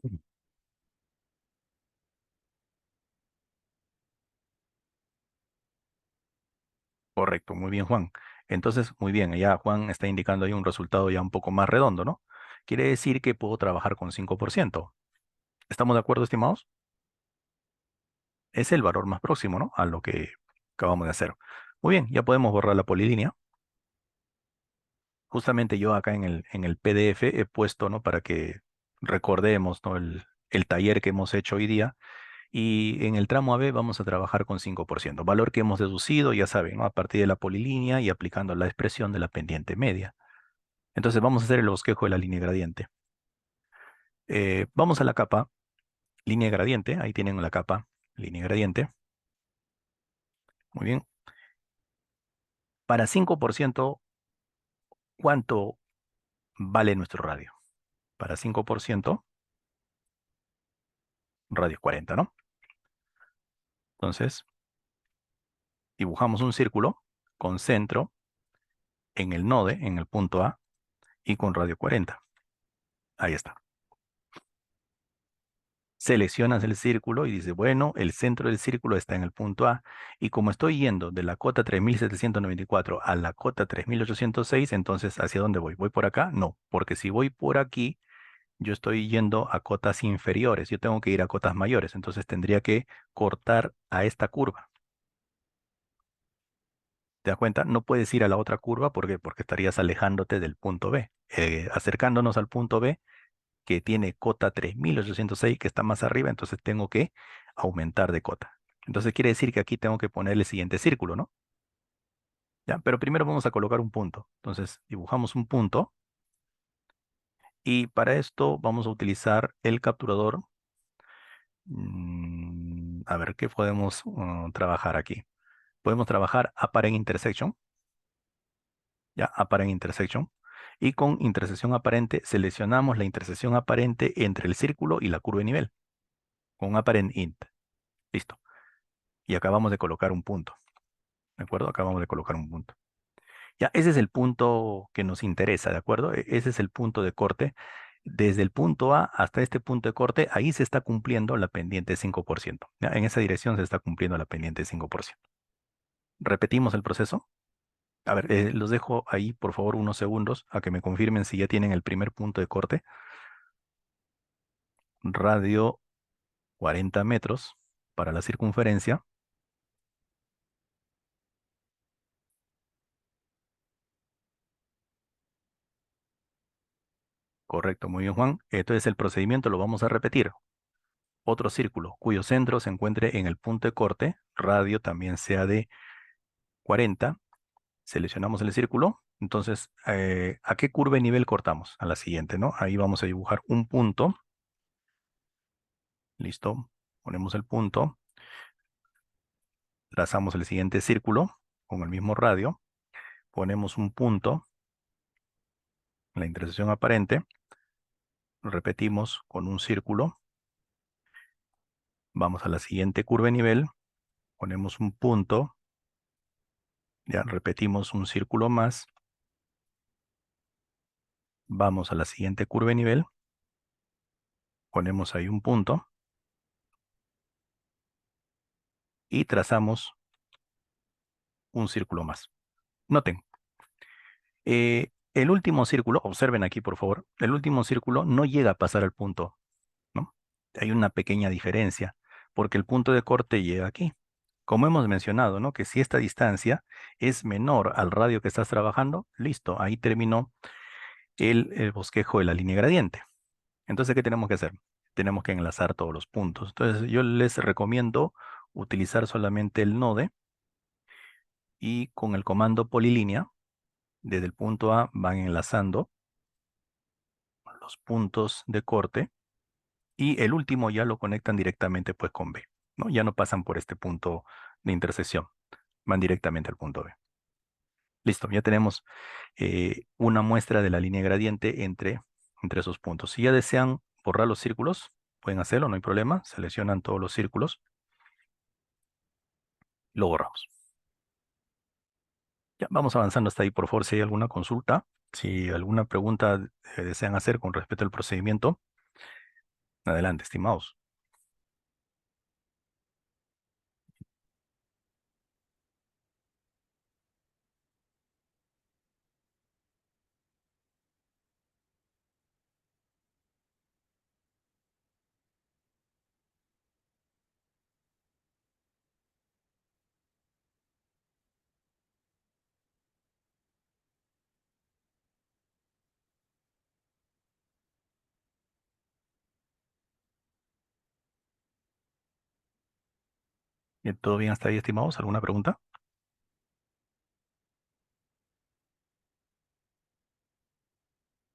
Ujú. Correcto, muy bien, Juan. Entonces, muy bien, ya Juan está indicando ahí un resultado ya un poco más redondo, ¿no? Quiere decir que puedo trabajar con 5%. ¿Estamos de acuerdo, estimados? Es el valor más próximo, ¿no? A lo que acabamos de hacer. Muy bien, ya podemos borrar la polilínea. Justamente yo acá en el PDF he puesto, ¿no? Para que recordemos, ¿no? El taller que hemos hecho hoy día. Y en el tramo AB vamos a trabajar con 5%. Valor que hemos deducido, ya saben, ¿no? A partir de la polilínea y aplicando la expresión de la pendiente media. Entonces vamos a hacer el bosquejo de la línea gradiente. Vamos a la capa, línea gradiente. Ahí tienen la capa, línea gradiente. Muy bien. Para 5%, ¿cuánto vale nuestro radio? Para 5%, radio es 40, ¿no? Entonces, dibujamos un círculo con centro en el node, en el punto A, y con radio 40. Ahí está. Seleccionas el círculo y dices, bueno, el centro del círculo está en el punto A. Y como estoy yendo de la cota 3794 a la cota 3806, entonces, ¿hacia dónde voy? ¿Voy por acá? No, porque si voy por aquí, yo estoy yendo a cotas inferiores. Yo tengo que ir a cotas mayores. Entonces tendría que cortar a esta curva. ¿Te das cuenta? No puedes ir a la otra curva. ¿Por qué? Porque estarías alejándote del punto B. Acercándonos al punto B, que tiene cota 3806, que está más arriba, entonces tengo que aumentar de cota. Entonces quiere decir que aquí tengo que poner el siguiente círculo, ¿no? Ya, pero primero vamos a colocar un punto. Entonces dibujamos un punto y para esto vamos a utilizar el capturador. A ver, ¿qué podemos trabajar aquí? Podemos trabajar Apparent Intersection, ya, Apparent Intersection. Y con intersección aparente seleccionamos la intersección aparente entre el círculo y la curva de nivel, con Apparent Int. Listo. Y acabamos de colocar un punto. ¿De acuerdo? Acabamos de colocar un punto. Ya, ese es el punto que nos interesa, ¿de acuerdo? Ese es el punto de corte. Desde el punto A hasta este punto de corte, ahí se está cumpliendo la pendiente 5%. ¿Ya? En esa dirección se está cumpliendo la pendiente 5%. Repetimos el proceso. A ver, los dejo ahí, por favor, unos segundos a que me confirmen si ya tienen el primer punto de corte. Radio 40 metros para la circunferencia. Correcto, muy bien, Juan. Entonces el procedimiento lo vamos a repetir. Otro círculo cuyo centro se encuentre en el punto de corte, radio también sea de 40. Seleccionamos el círculo. Entonces, ¿a qué curva de nivel cortamos? A la siguiente, ¿no? Ahí vamos a dibujar un punto. Listo. Ponemos el punto. Trazamos el siguiente círculo con el mismo radio. Ponemos un punto en la intersección aparente. Repetimos con un círculo. Vamos a la siguiente curva de nivel. Ponemos un punto. Ya repetimos un círculo más. Vamos a la siguiente curva de nivel. Ponemos ahí un punto. Y trazamos un círculo más. Noten, el último círculo, observen aquí por favor, el último círculo no llega a pasar al punto, ¿no? Hay una pequeña diferencia, porque el punto de corte llega aquí. Como hemos mencionado, ¿no? Que si esta distancia es menor al radio que estás trabajando, listo, ahí terminó el bosquejo de la línea gradiente. Entonces, ¿qué tenemos que hacer? Tenemos que enlazar todos los puntos. Entonces, yo les recomiendo utilizar solamente el node y con el comando polilínea, desde el punto A van enlazando los puntos de corte y el último ya lo conectan directamente pues con B, ¿no? Ya no pasan por este punto de intersección, van directamente al punto B. Listo, ya tenemos una muestra de la línea gradiente entre esos puntos. Si ya desean borrar los círculos, pueden hacerlo, no hay problema. Seleccionan todos los círculos, lo borramos. Ya, vamos avanzando hasta ahí, por favor, si hay alguna consulta, si alguna pregunta desean hacer con respecto al procedimiento, adelante, estimados. ¿Todo bien hasta ahí, estimados? ¿Alguna pregunta?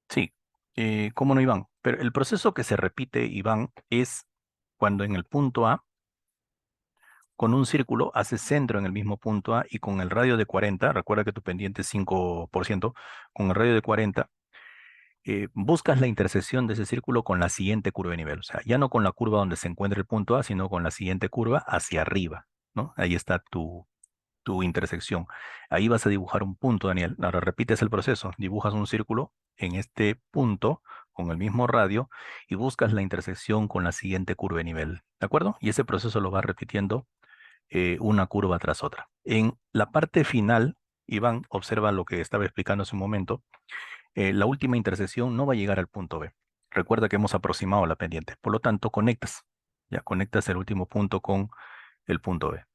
Sí, ¿cómo no, Iván? Pero el proceso que se repite, Iván, es cuando en el punto A, con un círculo, haces centro en el mismo punto A y con el radio de 40, recuerda que tu pendiente es 5%, con el radio de 40, buscas la intersección de ese círculo con la siguiente curva de nivel. O sea, ya no con la curva donde se encuentra el punto A, sino con la siguiente curva hacia arriba, ¿no? Ahí está tu intersección. Ahí vas a dibujar un punto, Daniel. Ahora repites el proceso. Dibujas un círculo en este punto con el mismo radio y buscas la intersección con la siguiente curva de nivel. ¿De acuerdo? Y ese proceso lo vas repitiendo una curva tras otra. En la parte final, Iván, observa lo que estaba explicando hace un momento. La última intersección no va a llegar al punto B. Recuerda que hemos aproximado la pendiente. Por lo tanto, conectas. Ya conectas el último punto con el punto B.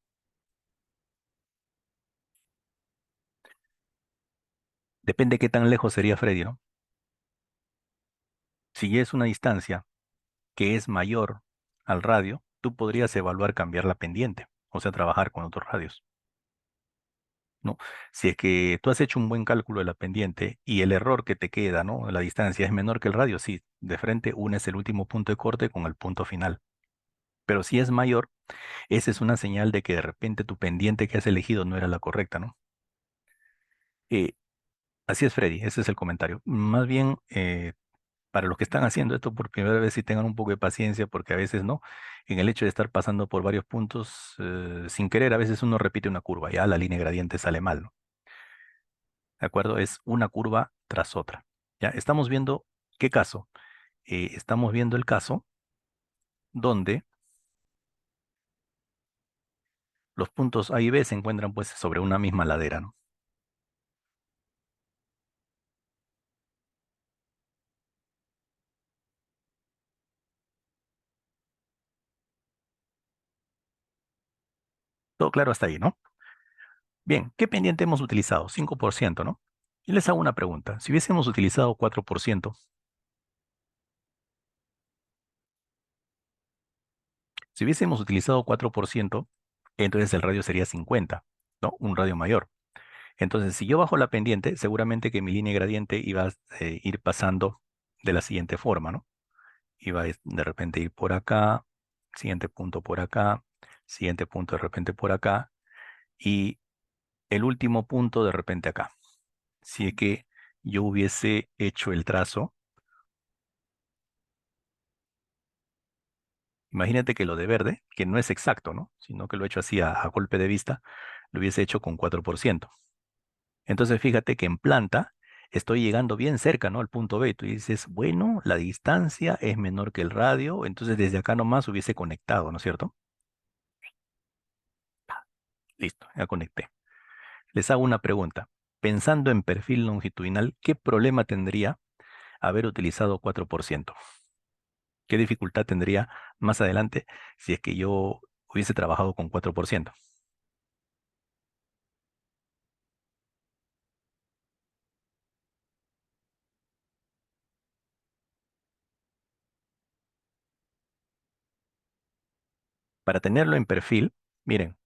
Depende qué tan lejos sería Freddy, ¿no? Si es una distancia que es mayor al radio, tú podrías evaluar cambiar la pendiente, o sea, trabajar con otros radios, ¿no? Si es que tú has hecho un buen cálculo de la pendiente y el error que te queda, ¿no? La distancia es menor que el radio, sí, de frente unes el último punto de corte con el punto final. Pero si es mayor, esa es una señal de que de repente tu pendiente que has elegido no era la correcta, ¿no? Eh, Así es, Freddy, ese es el comentario. Más bien, para los que están haciendo esto por primera vez, sí tengan un poco de paciencia, porque a veces no, en el hecho de estar pasando por varios puntos, sin querer, a veces uno repite una curva, ya la línea gradiente sale mal, ¿no? ¿De acuerdo? Es una curva tras otra. Ya, estamos viendo, ¿qué caso? Estamos viendo el caso donde los puntos A y B se encuentran pues sobre una misma ladera, ¿no? Todo claro hasta ahí, ¿no? Bien, ¿qué pendiente hemos utilizado? 5%, ¿no? Y les hago una pregunta. Si hubiésemos utilizado 4%, si hubiésemos utilizado 4%, entonces el radio sería 50, ¿no? Un radio mayor. Entonces, si yo bajo la pendiente, seguramente que mi línea gradiente iba a ir pasando de la siguiente forma, ¿no? Iba a de repente ir por acá, siguiente punto por acá, siguiente punto de repente por acá, y el último punto de repente acá. Si es que yo hubiese hecho el trazo, imagínate que lo de verde, que no es exacto, ¿no? Sino que lo he hecho así a golpe de vista, lo hubiese hecho con 4%. Entonces fíjate que en planta estoy llegando bien cerca, ¿no? Al punto B. Tú dices, bueno, la distancia es menor que el radio, entonces desde acá nomás hubiese conectado, ¿no es cierto? Listo, ya conecté. Les hago una pregunta. Pensando en perfil longitudinal, ¿qué problema tendría haber utilizado 4%? ¿Qué dificultad tendría más adelante si es que yo hubiese trabajado con 4%? Para tenerlo en perfil, miren,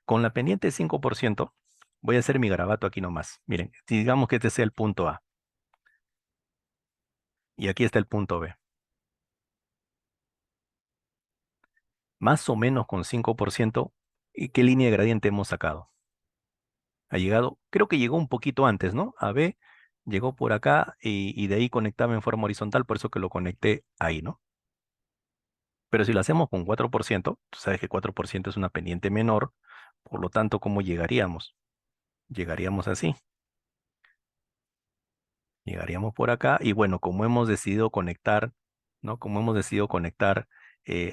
con la pendiente 5%, voy a hacer mi garabato aquí nomás. Miren, si digamos que este sea el punto A y aquí está el punto B. Más o menos con 5%, ¿y qué línea de gradiente hemos sacado? Ha llegado, creo que llegó un poquito antes, ¿no? A B llegó por acá y de ahí conectaba en forma horizontal, por eso que lo conecté ahí, ¿no? Pero si lo hacemos con 4%, tú sabes que 4% es una pendiente menor, por lo tanto, ¿cómo llegaríamos? Llegaríamos así, llegaríamos por acá y bueno, como hemos decidido conectar, ¿no? Como hemos decidido conectar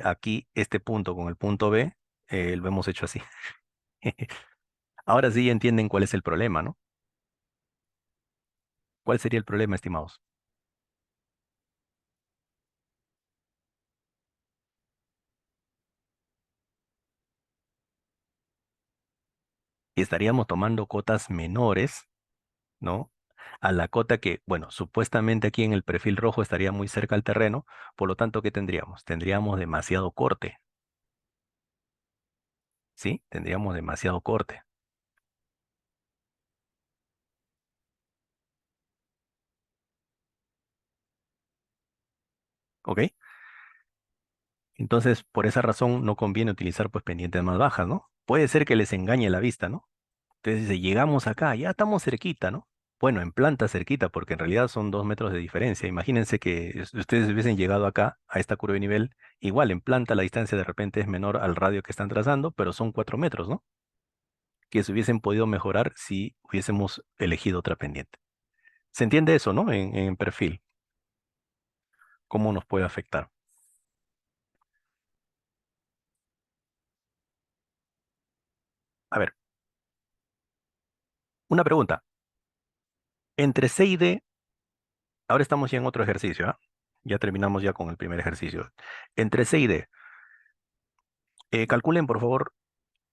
aquí este punto con el punto B, lo hemos hecho así. Ahora sí ya entienden cuál es el problema, ¿no? ¿Cuál sería el problema, estimados? Y estaríamos tomando cotas menores, ¿no? A la cota que, bueno, supuestamente aquí en el perfil rojo estaría muy cerca al terreno, por lo tanto, ¿qué tendríamos? Tendríamos demasiado corte, ¿sí? Tendríamos demasiado corte, ¿ok? Entonces, por esa razón no conviene utilizar pues pendientes más bajas, ¿no? Puede ser que les engañe la vista, ¿no? Entonces dice, llegamos acá, ya estamos cerquita, ¿no? Bueno, en planta cerquita, porque en realidad son 2 metros de diferencia. Imagínense que ustedes hubiesen llegado acá, a esta curva de nivel, igual en planta la distancia de repente es menor al radio que están trazando, pero son 4 metros, ¿no? Que se hubiesen podido mejorar si hubiésemos elegido otra pendiente. ¿Se entiende eso, no? En perfil, ¿cómo nos puede afectar? A ver, una pregunta. Entre C y D, ahora estamos ya en otro ejercicio, ¿ah? Ya terminamos ya con el primer ejercicio. Entre C y D, calculen por favor,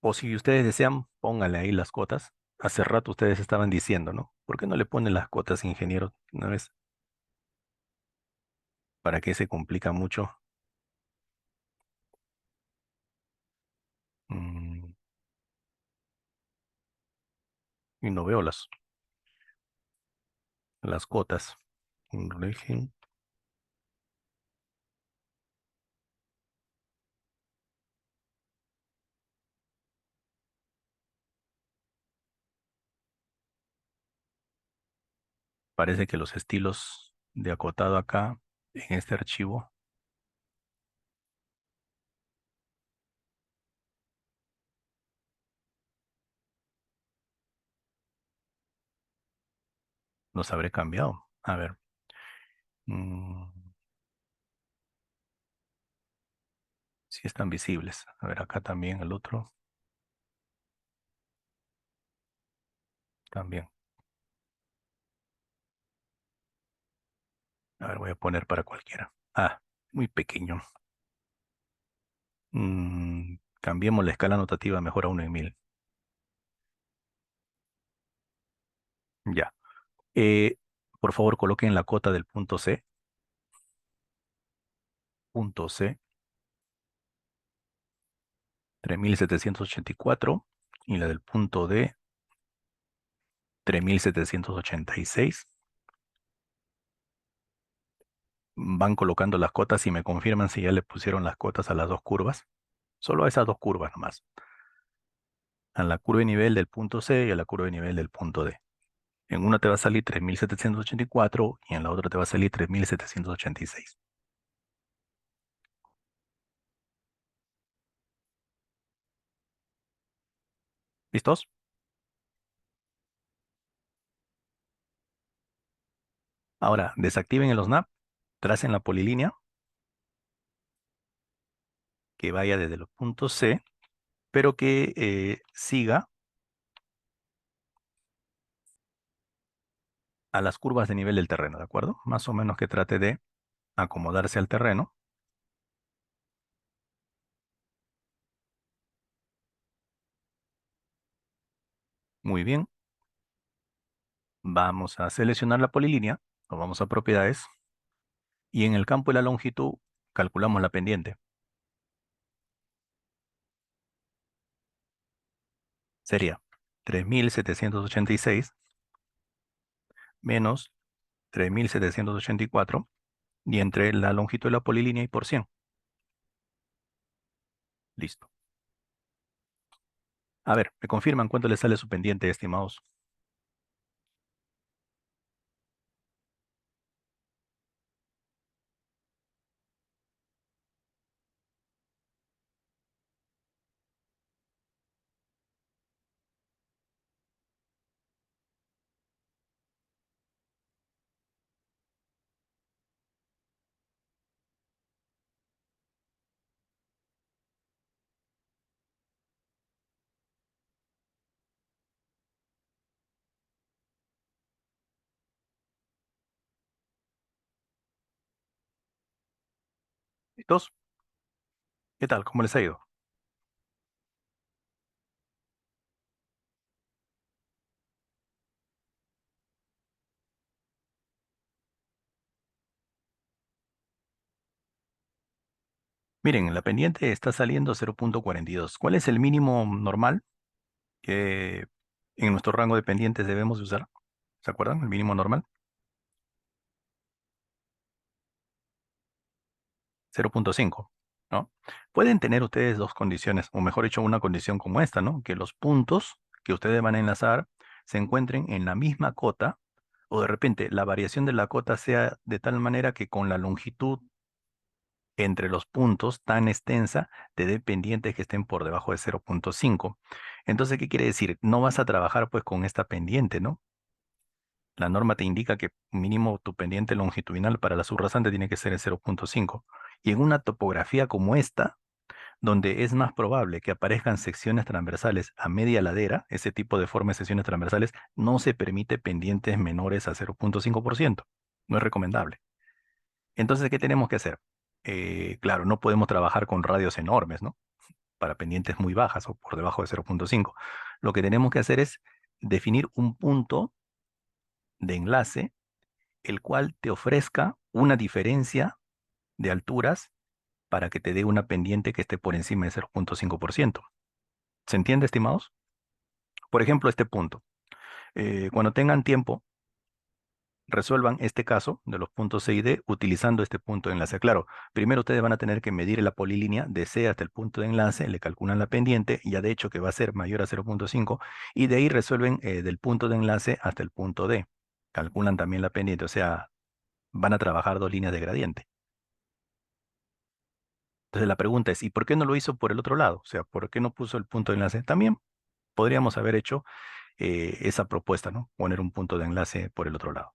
o si ustedes desean, pónganle ahí las cotas. Hace rato ustedes estaban diciendo, ¿no? ¿Por qué no le ponen las cotas, ingeniero? ¿No ves? ¿Para qué se complica mucho? Mm, y no veo las cotas. Régimen. Parece que los estilos de acotado acá, en este archivo, Los habré cambiado. A ver. mm, sí están visibles. A ver, acá también el otro. También. A ver, voy a poner para cualquiera. Ah, muy pequeño. Cambiemos la escala notativa mejor a 1 en 1000. Ya. Eh, por favor, coloquen la cota del punto C. Punto C, 3784. Y la del punto D, 3786. Van colocando las cotas y me confirman si ya le pusieron las cotas a las dos curvas. Solo a esas dos curvas nomás. A la curva de nivel del punto C y a la curva de nivel del punto D. En una te va a salir 3784 y en la otra te va a salir 3786. ¿Listos? Ahora, desactiven el snap, tracen la polilínea que vaya desde los puntos C, pero que siga a las curvas de nivel del terreno, ¿de acuerdo? Más o menos que trate de acomodarse al terreno. Muy bien. Vamos a seleccionar la polilínea, nos vamos a propiedades y en el campo de la longitud calculamos la pendiente. Sería 3786 menos 3784 y entre la longitud de la polilínea y por 100. Listo. A ver, ¿me confirman cuánto le sale su pendiente, estimados? ¿Listos? ¿Qué tal? ¿Cómo les ha ido? Miren, la pendiente está saliendo 0,42. ¿Cuál es el mínimo normal que en nuestro rango de pendientes debemos de usar? ¿Se acuerdan? El mínimo normal. 0,5, ¿no? Pueden tener ustedes dos condiciones, o mejor dicho, una condición como esta, ¿no? Que los puntos que ustedes van a enlazar se encuentren en la misma cota, o de repente la variación de la cota sea de tal manera que con la longitud entre los puntos tan extensa te dé pendientes que estén por debajo de 0,5. Entonces, ¿qué quiere decir? No vas a trabajar pues con esta pendiente, ¿no? La norma te indica que mínimo tu pendiente longitudinal para la subrasante tiene que ser el 0,5. Y en una topografía como esta, donde es más probable que aparezcan secciones transversales a media ladera, ese tipo de forma de secciones transversales, no se permite pendientes menores a 0,5%. No es recomendable. Entonces, ¿qué tenemos que hacer? Claro, no podemos trabajar con radios enormes, ¿no? Para pendientes muy bajas o por debajo de 0,5. Lo que tenemos que hacer es definir un punto de enlace el cual te ofrezca una diferencia de alturas para que te dé una pendiente que esté por encima de 0,5%. ¿Se entiende, estimados? Por ejemplo, este punto. Cuando tengan tiempo, resuelvan este caso de los puntos C y D utilizando este punto de enlace. Claro, primero ustedes van a tener que medir la polilínea de C hasta el punto de enlace, le calculan la pendiente, ya de hecho que va a ser mayor a 0,5, y de ahí resuelven del punto de enlace hasta el punto D. Calculan también la pendiente, o sea, van a trabajar dos líneas de gradiente. Entonces la pregunta es, ¿y por qué no lo hizo por el otro lado? O sea, ¿por qué no puso el punto de enlace? También podríamos haber hecho. esa propuesta, ¿no? Poner un punto de enlace por el otro lado.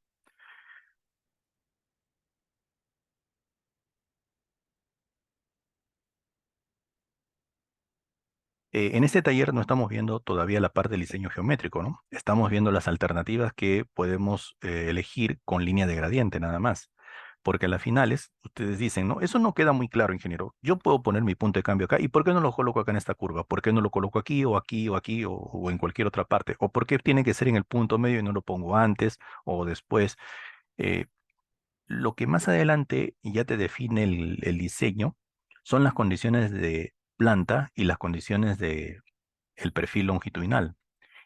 En este taller no estamos viendo todavía la parte del diseño geométrico, ¿no? Estamos viendo las alternativas que podemos elegir con línea de gradiente nada más. Porque a las finales ustedes dicen, no, eso no queda muy claro, ingeniero. Yo puedo poner mi punto de cambio acá. ¿Y por qué no lo coloco acá en esta curva? ¿Por qué no lo coloco aquí o aquí o aquí o en cualquier otra parte? ¿O por qué tiene que ser en el punto medio y no lo pongo antes o después? Eh, lo que más adelante ya te define el diseño son las condiciones de planta y las condiciones de el perfil longitudinal.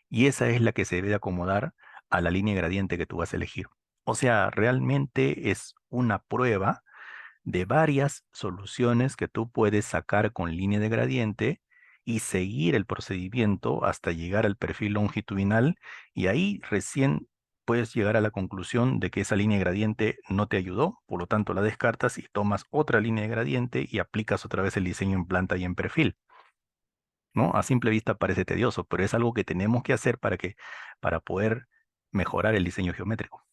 Y esa es la que se debe acomodar a la línea gradiente que tú vas a elegir. O sea, realmente es una prueba de varias soluciones que tú puedes sacar con línea de gradiente y seguir el procedimiento hasta llegar al perfil longitudinal y ahí recién puedes llegar a la conclusión de que esa línea de gradiente no te ayudó, por lo tanto la descartas y tomas otra línea de gradiente y aplicas otra vez el diseño en planta y en perfil, ¿no? A simple vista parece tedioso, pero es algo que tenemos que hacer para poder mejorar el diseño geométrico.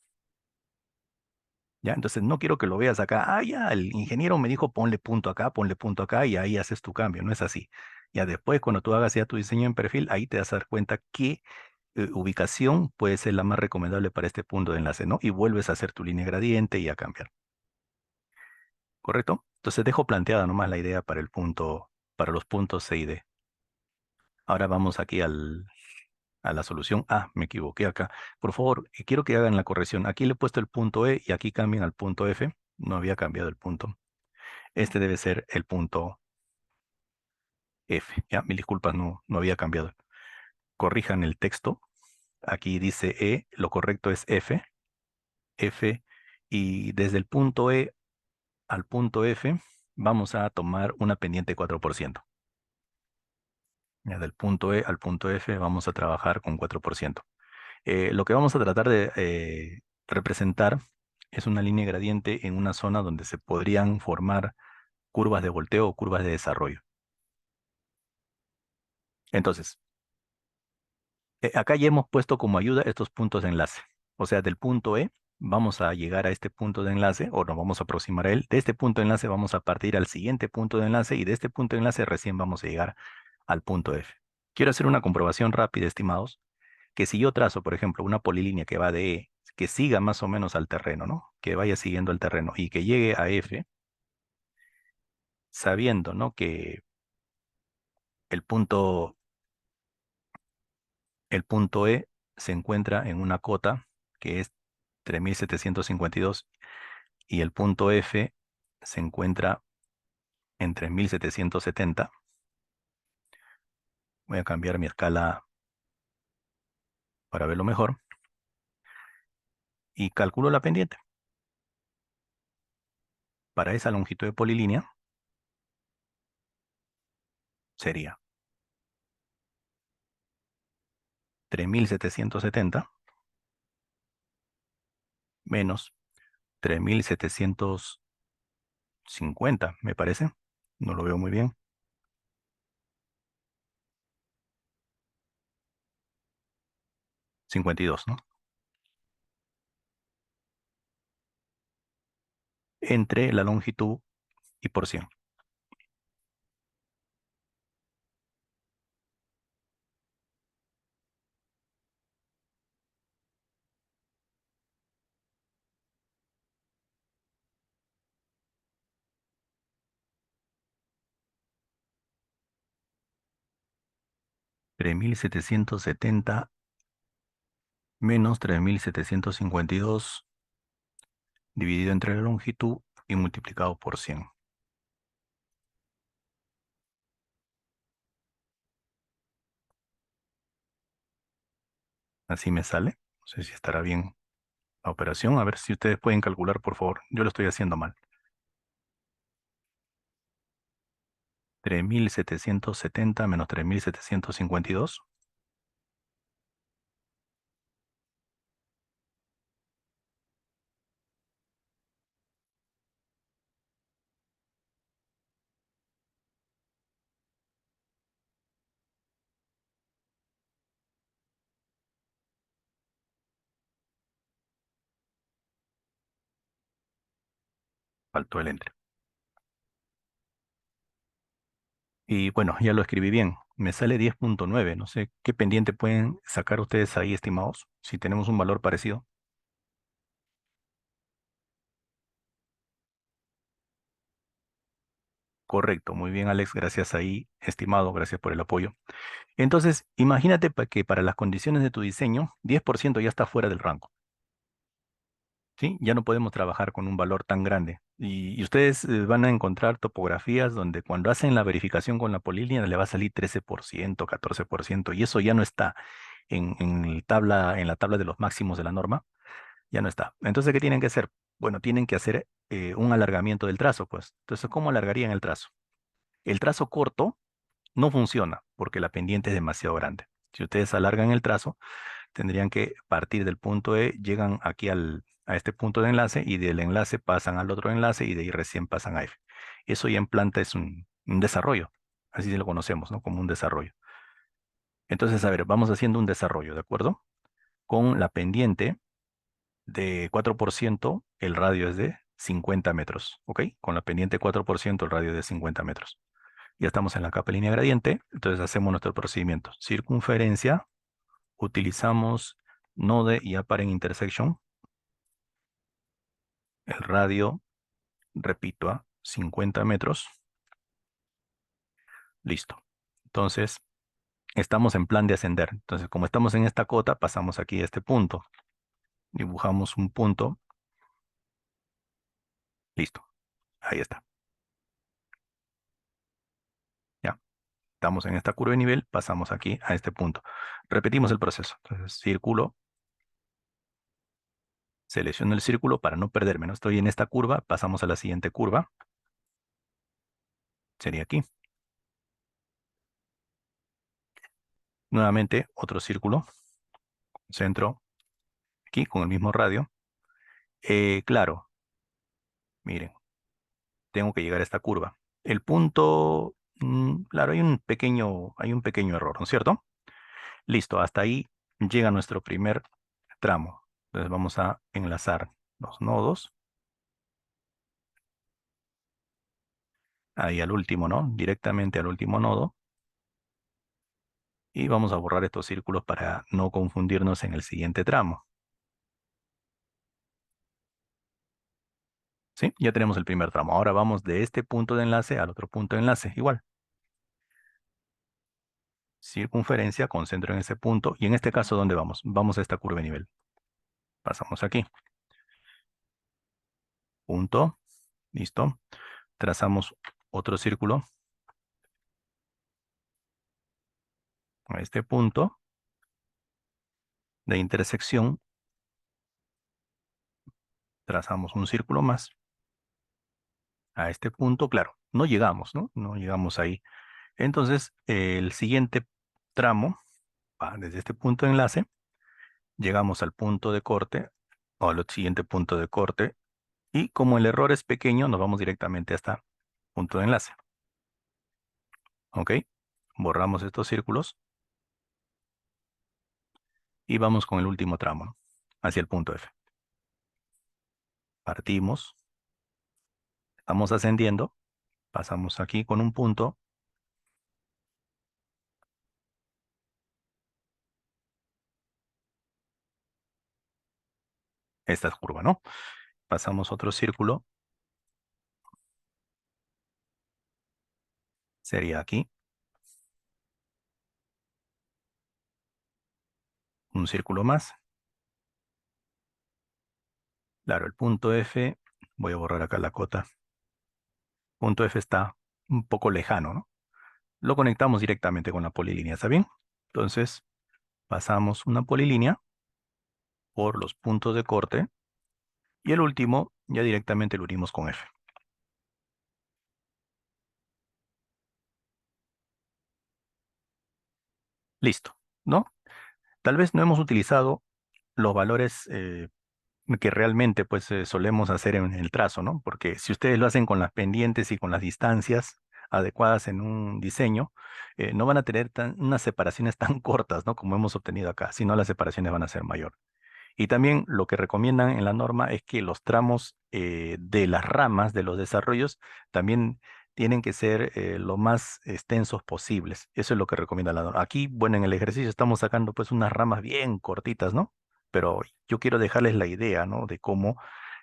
¿Ya? Entonces no quiero que lo veas acá. Ah, ya, el ingeniero me dijo ponle punto acá y ahí haces tu cambio. No es así. Ya después, cuando tú hagas ya tu diseño en perfil, ahí te vas a dar cuenta qué ubicación puede ser la más recomendable para este punto de enlace, ¿no? Y vuelves a hacer tu línea gradiente y a cambiar. ¿Correcto? Entonces dejo planteada nomás la idea para el punto, para los puntos C y D. Ahora vamos aquí a la solución. Ah, me equivoqué acá. Por favor, quiero que hagan la corrección. Aquí le he puesto el punto E y aquí cambien al punto F. No había cambiado el punto. Este debe ser el punto F. Ya, mil disculpas, no había cambiado. Corrijan el texto. Aquí dice E, lo correcto es F. F. Y desde el punto E al punto F vamos a tomar una pendiente 4%. Ya, del punto E al punto F vamos a trabajar con 4%. Lo que vamos a tratar de representar es una línea gradiente en una zona donde se podrían formar curvas de volteo o curvas de desarrollo. Entonces, acá ya hemos puesto como ayuda estos puntos de enlace. O sea, del punto E vamos a llegar a este punto de enlace o nos vamos a aproximar a él. De este punto de enlace vamos a partir al siguiente punto de enlace y de este punto de enlace recién vamos a llegar al punto F. Quiero hacer una comprobación rápida, estimados, que si yo trazo, por ejemplo, una polilínea que va de E, que siga más o menos al terreno, ¿no? Que vaya siguiendo el terreno y que llegue a F, sabiendo, ¿no? Que el punto, el punto E se encuentra en una cota que es 3752 y el punto F se encuentra en 3770. Voy a cambiar mi escala para verlo mejor y calculo la pendiente. Para esa longitud de polilínea sería 3770 menos 3750, me parece. No lo veo muy bien. 52, ¿no? Entre la longitud y por 100. 3770 menos 3752 dividido entre la longitud y multiplicado por 100. Así me sale. No sé si estará bien la operación. A ver si ustedes pueden calcular, por favor. Yo lo estoy haciendo mal. 3770 menos 3752. Faltó el entre. Y bueno, ya lo escribí bien. Me sale 10,9. No sé qué pendiente pueden sacar ustedes ahí, estimados, si tenemos un valor parecido. Correcto, muy bien, Alex. Gracias ahí, estimado. Gracias por el apoyo. Entonces, imagínate que para las condiciones de tu diseño, 10% ya está fuera del rango. ¿Sí? Ya no podemos trabajar con un valor tan grande. Y ustedes van a encontrar topografías donde cuando hacen la verificación con la polilínea le va a salir 13%, 14%, y eso ya no está en la tabla de los máximos de la norma, ya no está. Entonces, ¿qué tienen que hacer? Bueno, tienen que hacer un alargamiento del trazo, pues. Entonces, ¿cómo alargarían el trazo? El trazo corto no funciona porque la pendiente es demasiado grande. Si ustedes alargan el trazo, tendrían que partir del punto E, llegan aquí a este punto de enlace y del enlace pasan al otro enlace y de ahí recién pasan a F. Eso ya en planta es un desarrollo, así lo conocemos, ¿no? Como un desarrollo. Entonces, a ver, vamos haciendo un desarrollo, ¿de acuerdo? Con la pendiente de 4%, el radio es de 50 metros, ¿ok? Con la pendiente 4%, el radio es de 50 metros. Ya estamos en la capa línea gradiente, entonces hacemos nuestro procedimiento. Circunferencia, utilizamos node y apparent intersection. El radio, repito, a 50 metros. Listo. Entonces, estamos en plan de ascender. Entonces, como estamos en esta cota, pasamos aquí a este punto. Dibujamos un punto. Listo. Ahí está. Ya. Estamos en esta curva de nivel, pasamos aquí a este punto. Repetimos el proceso. Entonces, círculo, selecciono el círculo para no perderme, ¿no? Estoy en esta curva, pasamos a la siguiente curva. Sería aquí. Nuevamente, otro círculo, centro, aquí con el mismo radio. Claro, miren, tengo que llegar a esta curva. El punto, claro, hay un pequeño error, ¿no es cierto? Listo, hasta ahí llega nuestro primer tramo. Entonces vamos a enlazar los nodos, ahí al último, ¿no? Directamente al último nodo. Y vamos a borrar estos círculos para no confundirnos en el siguiente tramo. ¿Sí? Ya tenemos el primer tramo. Ahora vamos de este punto de enlace al otro punto de enlace. Igual. Circunferencia, concentro en ese punto. Y en este caso, ¿dónde vamos? Vamos a esta curva de nivel. Pasamos aquí. Punto. Listo. Trazamos otro círculo a este punto de intersección. Trazamos un círculo más a este punto. Claro, no llegamos, ¿no? No llegamos ahí. Entonces, el siguiente tramo va desde este punto de enlace. Llegamos al punto de corte o al siguiente punto de corte. Y como el error es pequeño, nos vamos directamente hasta punto de enlace. ¿Ok? Borramos estos círculos y vamos con el último tramo, ¿no? Hacia el punto F. Partimos, estamos ascendiendo, pasamos aquí con un punto, esta es curva, ¿no? Pasamos otro círculo, sería aquí, un círculo más. Claro, el punto F, voy a borrar acá la cota. Punto F está un poco lejano, ¿no? Lo conectamos directamente con la polilínea, ¿está bien? Entonces, pasamos una polilínea por los puntos de corte y el último ya directamente lo unimos con F. Listo, ¿no? Tal vez no hemos utilizado los valores que realmente pues solemos hacer en el trazo, ¿no? Porque si ustedes lo hacen con las pendientes y con las distancias adecuadas en un diseño, no van a tener unas separaciones tan cortas, ¿no? Como hemos obtenido acá, sino las separaciones van a ser mayor. Y también lo que recomiendan en la norma es que los tramos de las ramas de los desarrollos también tienen que ser lo más extensos posibles. Eso es lo que recomienda la norma. Aquí, bueno, en el ejercicio estamos sacando pues unas ramas bien cortitas, ¿no? Pero yo quiero dejarles la idea, ¿no? De cómo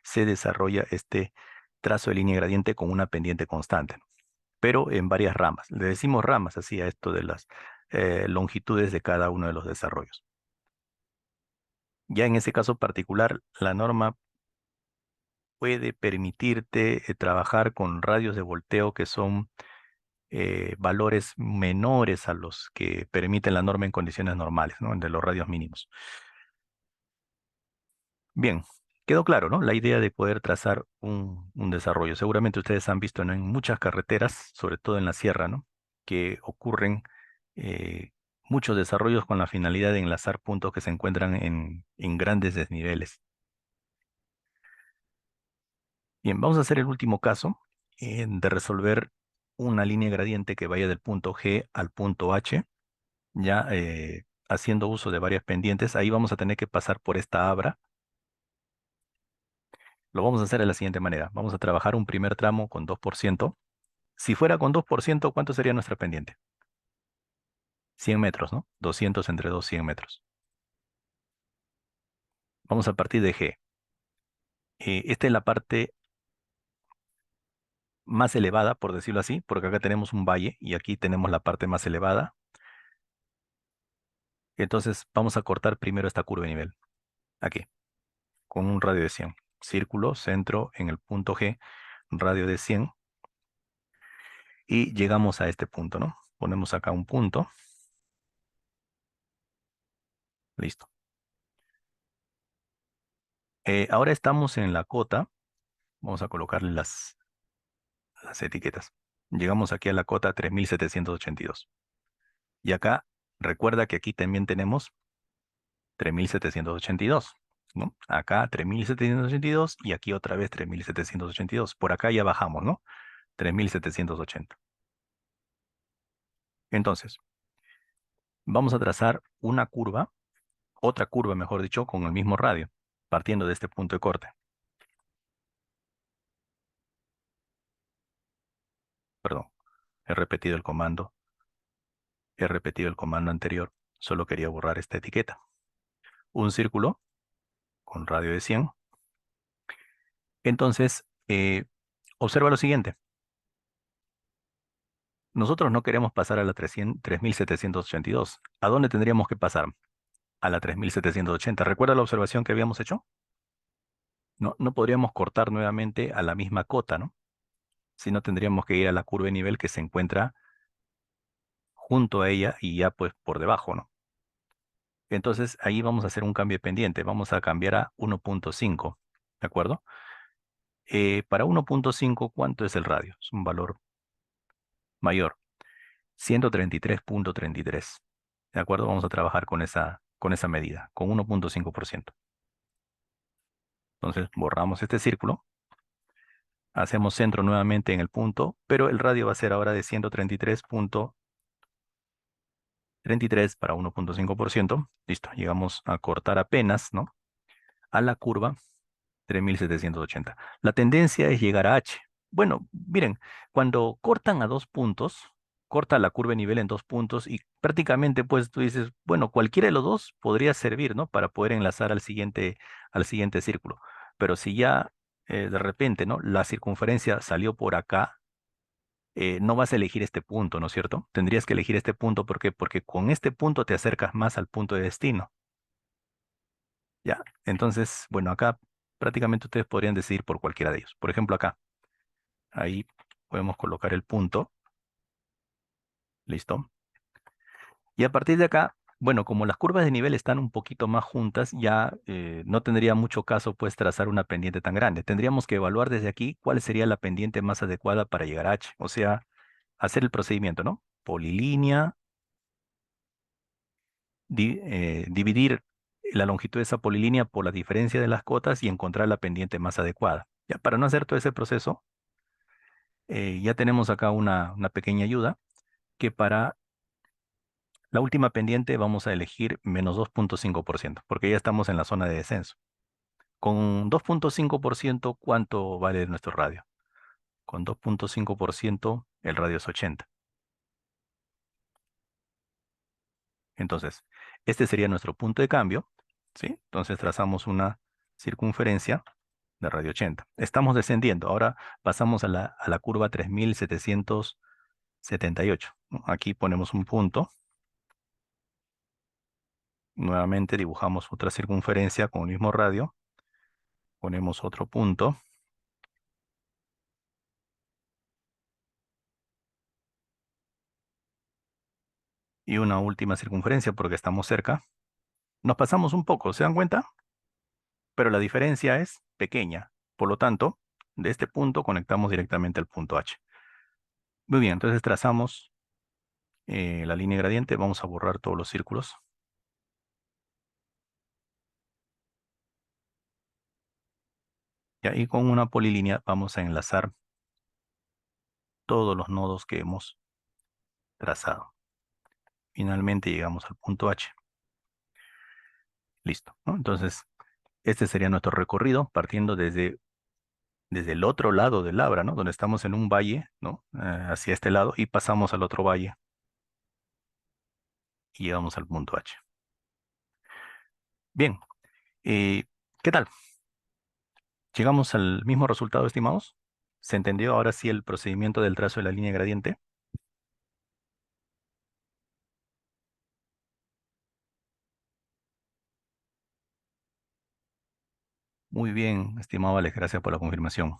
se desarrolla este trazo de línea gradiente con una pendiente constante, ¿no? Pero en varias ramas. Le decimos ramas así a esto de las longitudes de cada uno de los desarrollos. Ya en ese caso particular, la norma puede permitirte trabajar con radios de volteo que son valores menores a los que permite la norma en condiciones normales, ¿no? De los radios mínimos. Bien, quedó claro, ¿no? La idea de poder trazar un desarrollo. Seguramente ustedes han visto, ¿no? En muchas carreteras, sobre todo en la sierra, ¿no? Que ocurren eh, muchos desarrollos con la finalidad de enlazar puntos que se encuentran en grandes desniveles. Bien, vamos a hacer el último caso de resolver una línea gradiente que vaya del punto G al punto H, ya haciendo uso de varias pendientes. Ahí vamos a tener que pasar por esta abra. Lo vamos a hacer de la siguiente manera. Vamos a trabajar un primer tramo con 2%. Si fuera con 2%, ¿cuánto sería nuestra pendiente? 100 metros, ¿no? 200 entre 2, 100 metros. Vamos a partir de G. Esta es la parte más elevada, por decirlo así, porque acá tenemos un valle y aquí tenemos la parte más elevada. Entonces vamos a cortar primero esta curva de nivel. Aquí, con un radio de 100. Círculo, centro en el punto G, radio de 100. Y llegamos a este punto, ¿no? Ponemos acá un punto. Listo. Ahora estamos en la cota. Vamos a colocarle las etiquetas. Llegamos aquí a la cota 3782. Y acá, recuerda que aquí también tenemos 3782, ¿no? Acá 3782 y aquí otra vez 3782. Por acá ya bajamos, ¿no? 3780. Entonces, vamos a trazar una curva, otra curva, mejor dicho, con el mismo radio, partiendo de este punto de corte. Perdón, he repetido el comando, he repetido el comando anterior, solo quería borrar esta etiqueta. Un círculo con radio de 100. Entonces, observa lo siguiente. Nosotros no queremos pasar a la 3782. ¿A dónde tendríamos que pasar? A la 3780. ¿Recuerda la observación que habíamos hecho? No, no podríamos cortar nuevamente a la misma cota, ¿no? Sino tendríamos que ir a la curva de nivel que se encuentra junto a ella y ya pues por debajo, ¿no? Entonces ahí vamos a hacer un cambio pendiente. Vamos a cambiar a 1.5, ¿de acuerdo? Para 1.5, ¿cuánto es el radio? Es un valor mayor. 133.33. ¿De acuerdo? Vamos a trabajar con esa medida, con 1.5%. Entonces borramos este círculo, hacemos centro nuevamente en el punto, pero el radio va a ser ahora de 133.33 para 1.5%. Listo, llegamos a cortar apenas, ¿no? A la curva 3780. La tendencia es llegar a H. Bueno, miren, cuando cortan a dos puntos, corta la curva de nivel en dos puntos y prácticamente pues tú dices, bueno, cualquiera de los dos podría servir, ¿no? Para poder enlazar al siguiente círculo. Pero si ya de repente, ¿no? La circunferencia salió por acá, no vas a elegir este punto, ¿no es cierto? Tendrías que elegir este punto, ¿por qué? Porque con este punto te acercas más al punto de destino. Ya, entonces, bueno, acá prácticamente ustedes podrían decidir por cualquiera de ellos. Por ejemplo, acá, ahí podemos colocar el punto, listo. Y a partir de acá, bueno, como las curvas de nivel están un poquito más juntas, ya no tendría mucho caso pues trazar una pendiente tan grande. Tendríamos que evaluar desde aquí cuál sería la pendiente más adecuada para llegar a H. O sea, hacer el procedimiento, ¿no? Polilínea, dividir la longitud de esa polilínea por la diferencia de las cotas y encontrar la pendiente más adecuada. Ya, para no hacer todo ese proceso, ya tenemos acá una pequeña ayuda que para La última pendiente vamos a elegir menos 2,5%, porque ya estamos en la zona de descenso. Con 2,5%, ¿cuánto vale nuestro radio? Con 2,5%, el radio es 80. Entonces, este sería nuestro punto de cambio, ¿sí? Entonces trazamos una circunferencia de radio 80. Estamos descendiendo. Ahora pasamos a la curva 3778, ¿no? Aquí ponemos un punto. Nuevamente dibujamos otra circunferencia con el mismo radio. Ponemos otro punto. Y una última circunferencia porque estamos cerca. Nos pasamos un poco, ¿se dan cuenta? Pero la diferencia es pequeña. Por lo tanto, de este punto conectamos directamente al punto H. Muy bien, entonces trazamos la línea gradiente. Vamos a borrar todos los círculos. Y ahí con una polilínea vamos a enlazar todos los nodos que hemos trazado. Finalmente llegamos al punto H. Listo, ¿no? Entonces, este sería nuestro recorrido partiendo desde el otro lado del Labra, ¿no? Donde estamos en un valle, ¿no? Hacia este lado y pasamos al otro valle y llegamos al punto H. Bien, eh, ¿qué tal? ¿Llegamos al mismo resultado, estimados? ¿Se entendió ahora sí el procedimiento del trazo de la línea gradiente? Muy bien, estimado Alex, gracias por la confirmación.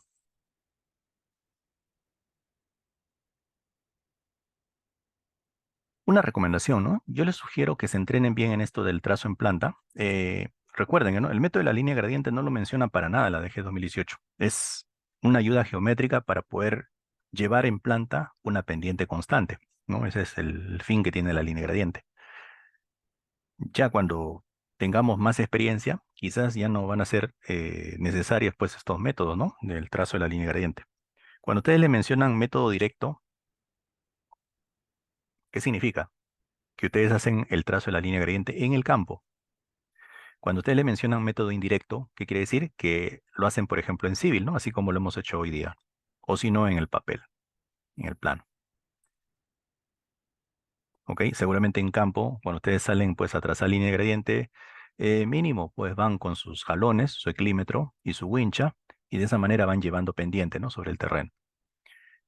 Una recomendación, ¿no? Yo les sugiero que se entrenen bien en esto del trazo en planta. Recuerden, ¿no? El método de la línea gradiente no lo menciona para nada la DG 2018. Es una ayuda geométrica para poder llevar en planta una pendiente constante, ¿no? Ese es el fin que tiene la línea gradiente. Ya cuando tengamos más experiencia, quizás ya no van a ser necesarios pues estos métodos, ¿no? Del trazo de la línea gradiente. Cuando ustedes le mencionan método directo, ¿qué significa? Que ustedes hacen el trazo de la línea gradiente en el campo. Cuando ustedes le mencionan método indirecto, ¿qué quiere decir? Que lo hacen, por ejemplo, en civil, ¿no? Así como lo hemos hecho hoy día. O si no, en el papel, en el plano. ¿Ok? Seguramente en campo, cuando ustedes salen pues a trazar línea de gradiente, mínimo, pues van con sus jalones, su eclímetro y su wincha, y de esa manera van llevando pendiente, ¿no? Sobre el terreno.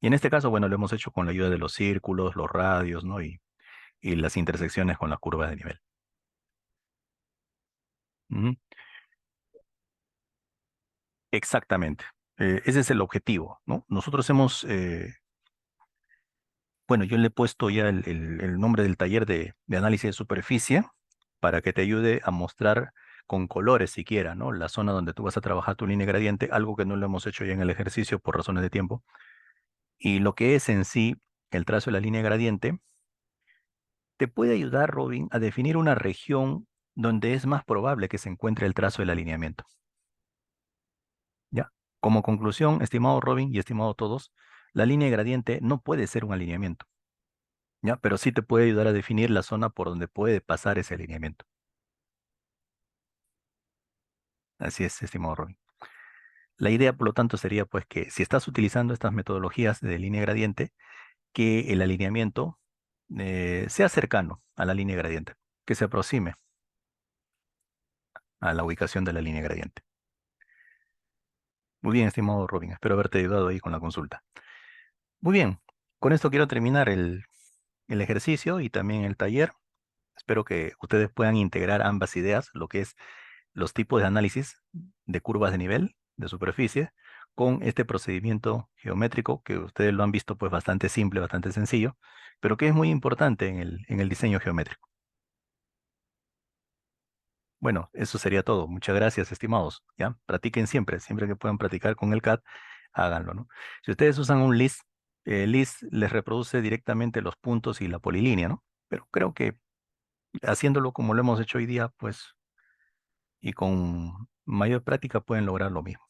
Y en este caso, bueno, lo hemos hecho con la ayuda de los círculos, los radios, ¿no? Y las intersecciones con las curvas de nivel. Ujú. Exactamente. Ese es el objetivo, ¿no? Nosotros hemos, bueno, yo le he puesto ya el nombre del taller de análisis de superficie para que te ayude a mostrar con colores siquiera, ¿no? La zona donde tú vas a trabajar tu línea gradiente, algo que no lo hemos hecho ya en el ejercicio por razones de tiempo. Y lo que es en sí el trazo de la línea gradiente, te puede ayudar, Robin, a definir una región donde es más probable que se encuentre el trazo del alineamiento, ¿ya? Como conclusión, estimado Robin y estimado todos, la línea gradiente no puede ser un alineamiento, ¿ya? Pero sí te puede ayudar a definir la zona por donde puede pasar ese alineamiento. Así es, estimado Robin. La idea, por lo tanto, sería pues que si estás utilizando estas metodologías de línea gradiente, que el alineamiento sea cercano a la línea gradiente, que se aproxime a la ubicación de la línea gradiente. Muy bien, estimado Robin, espero haberte ayudado ahí con la consulta. Muy bien, con esto quiero terminar el ejercicio y también el taller. Espero que ustedes puedan integrar ambas ideas, lo que es los tipos de análisis de curvas de nivel, de superficie, con este procedimiento geométrico que ustedes lo han visto pues bastante simple, bastante sencillo, pero que es muy importante en el diseño geométrico. Bueno, eso sería todo. Muchas gracias, estimados. ¿Ya? Practiquen siempre, siempre que puedan practicar con el CAD, háganlo, ¿no? Si ustedes usan un list, list les reproduce directamente los puntos y la polilínea, ¿no? Pero creo que haciéndolo como lo hemos hecho hoy día, pues, y con mayor práctica pueden lograr lo mismo.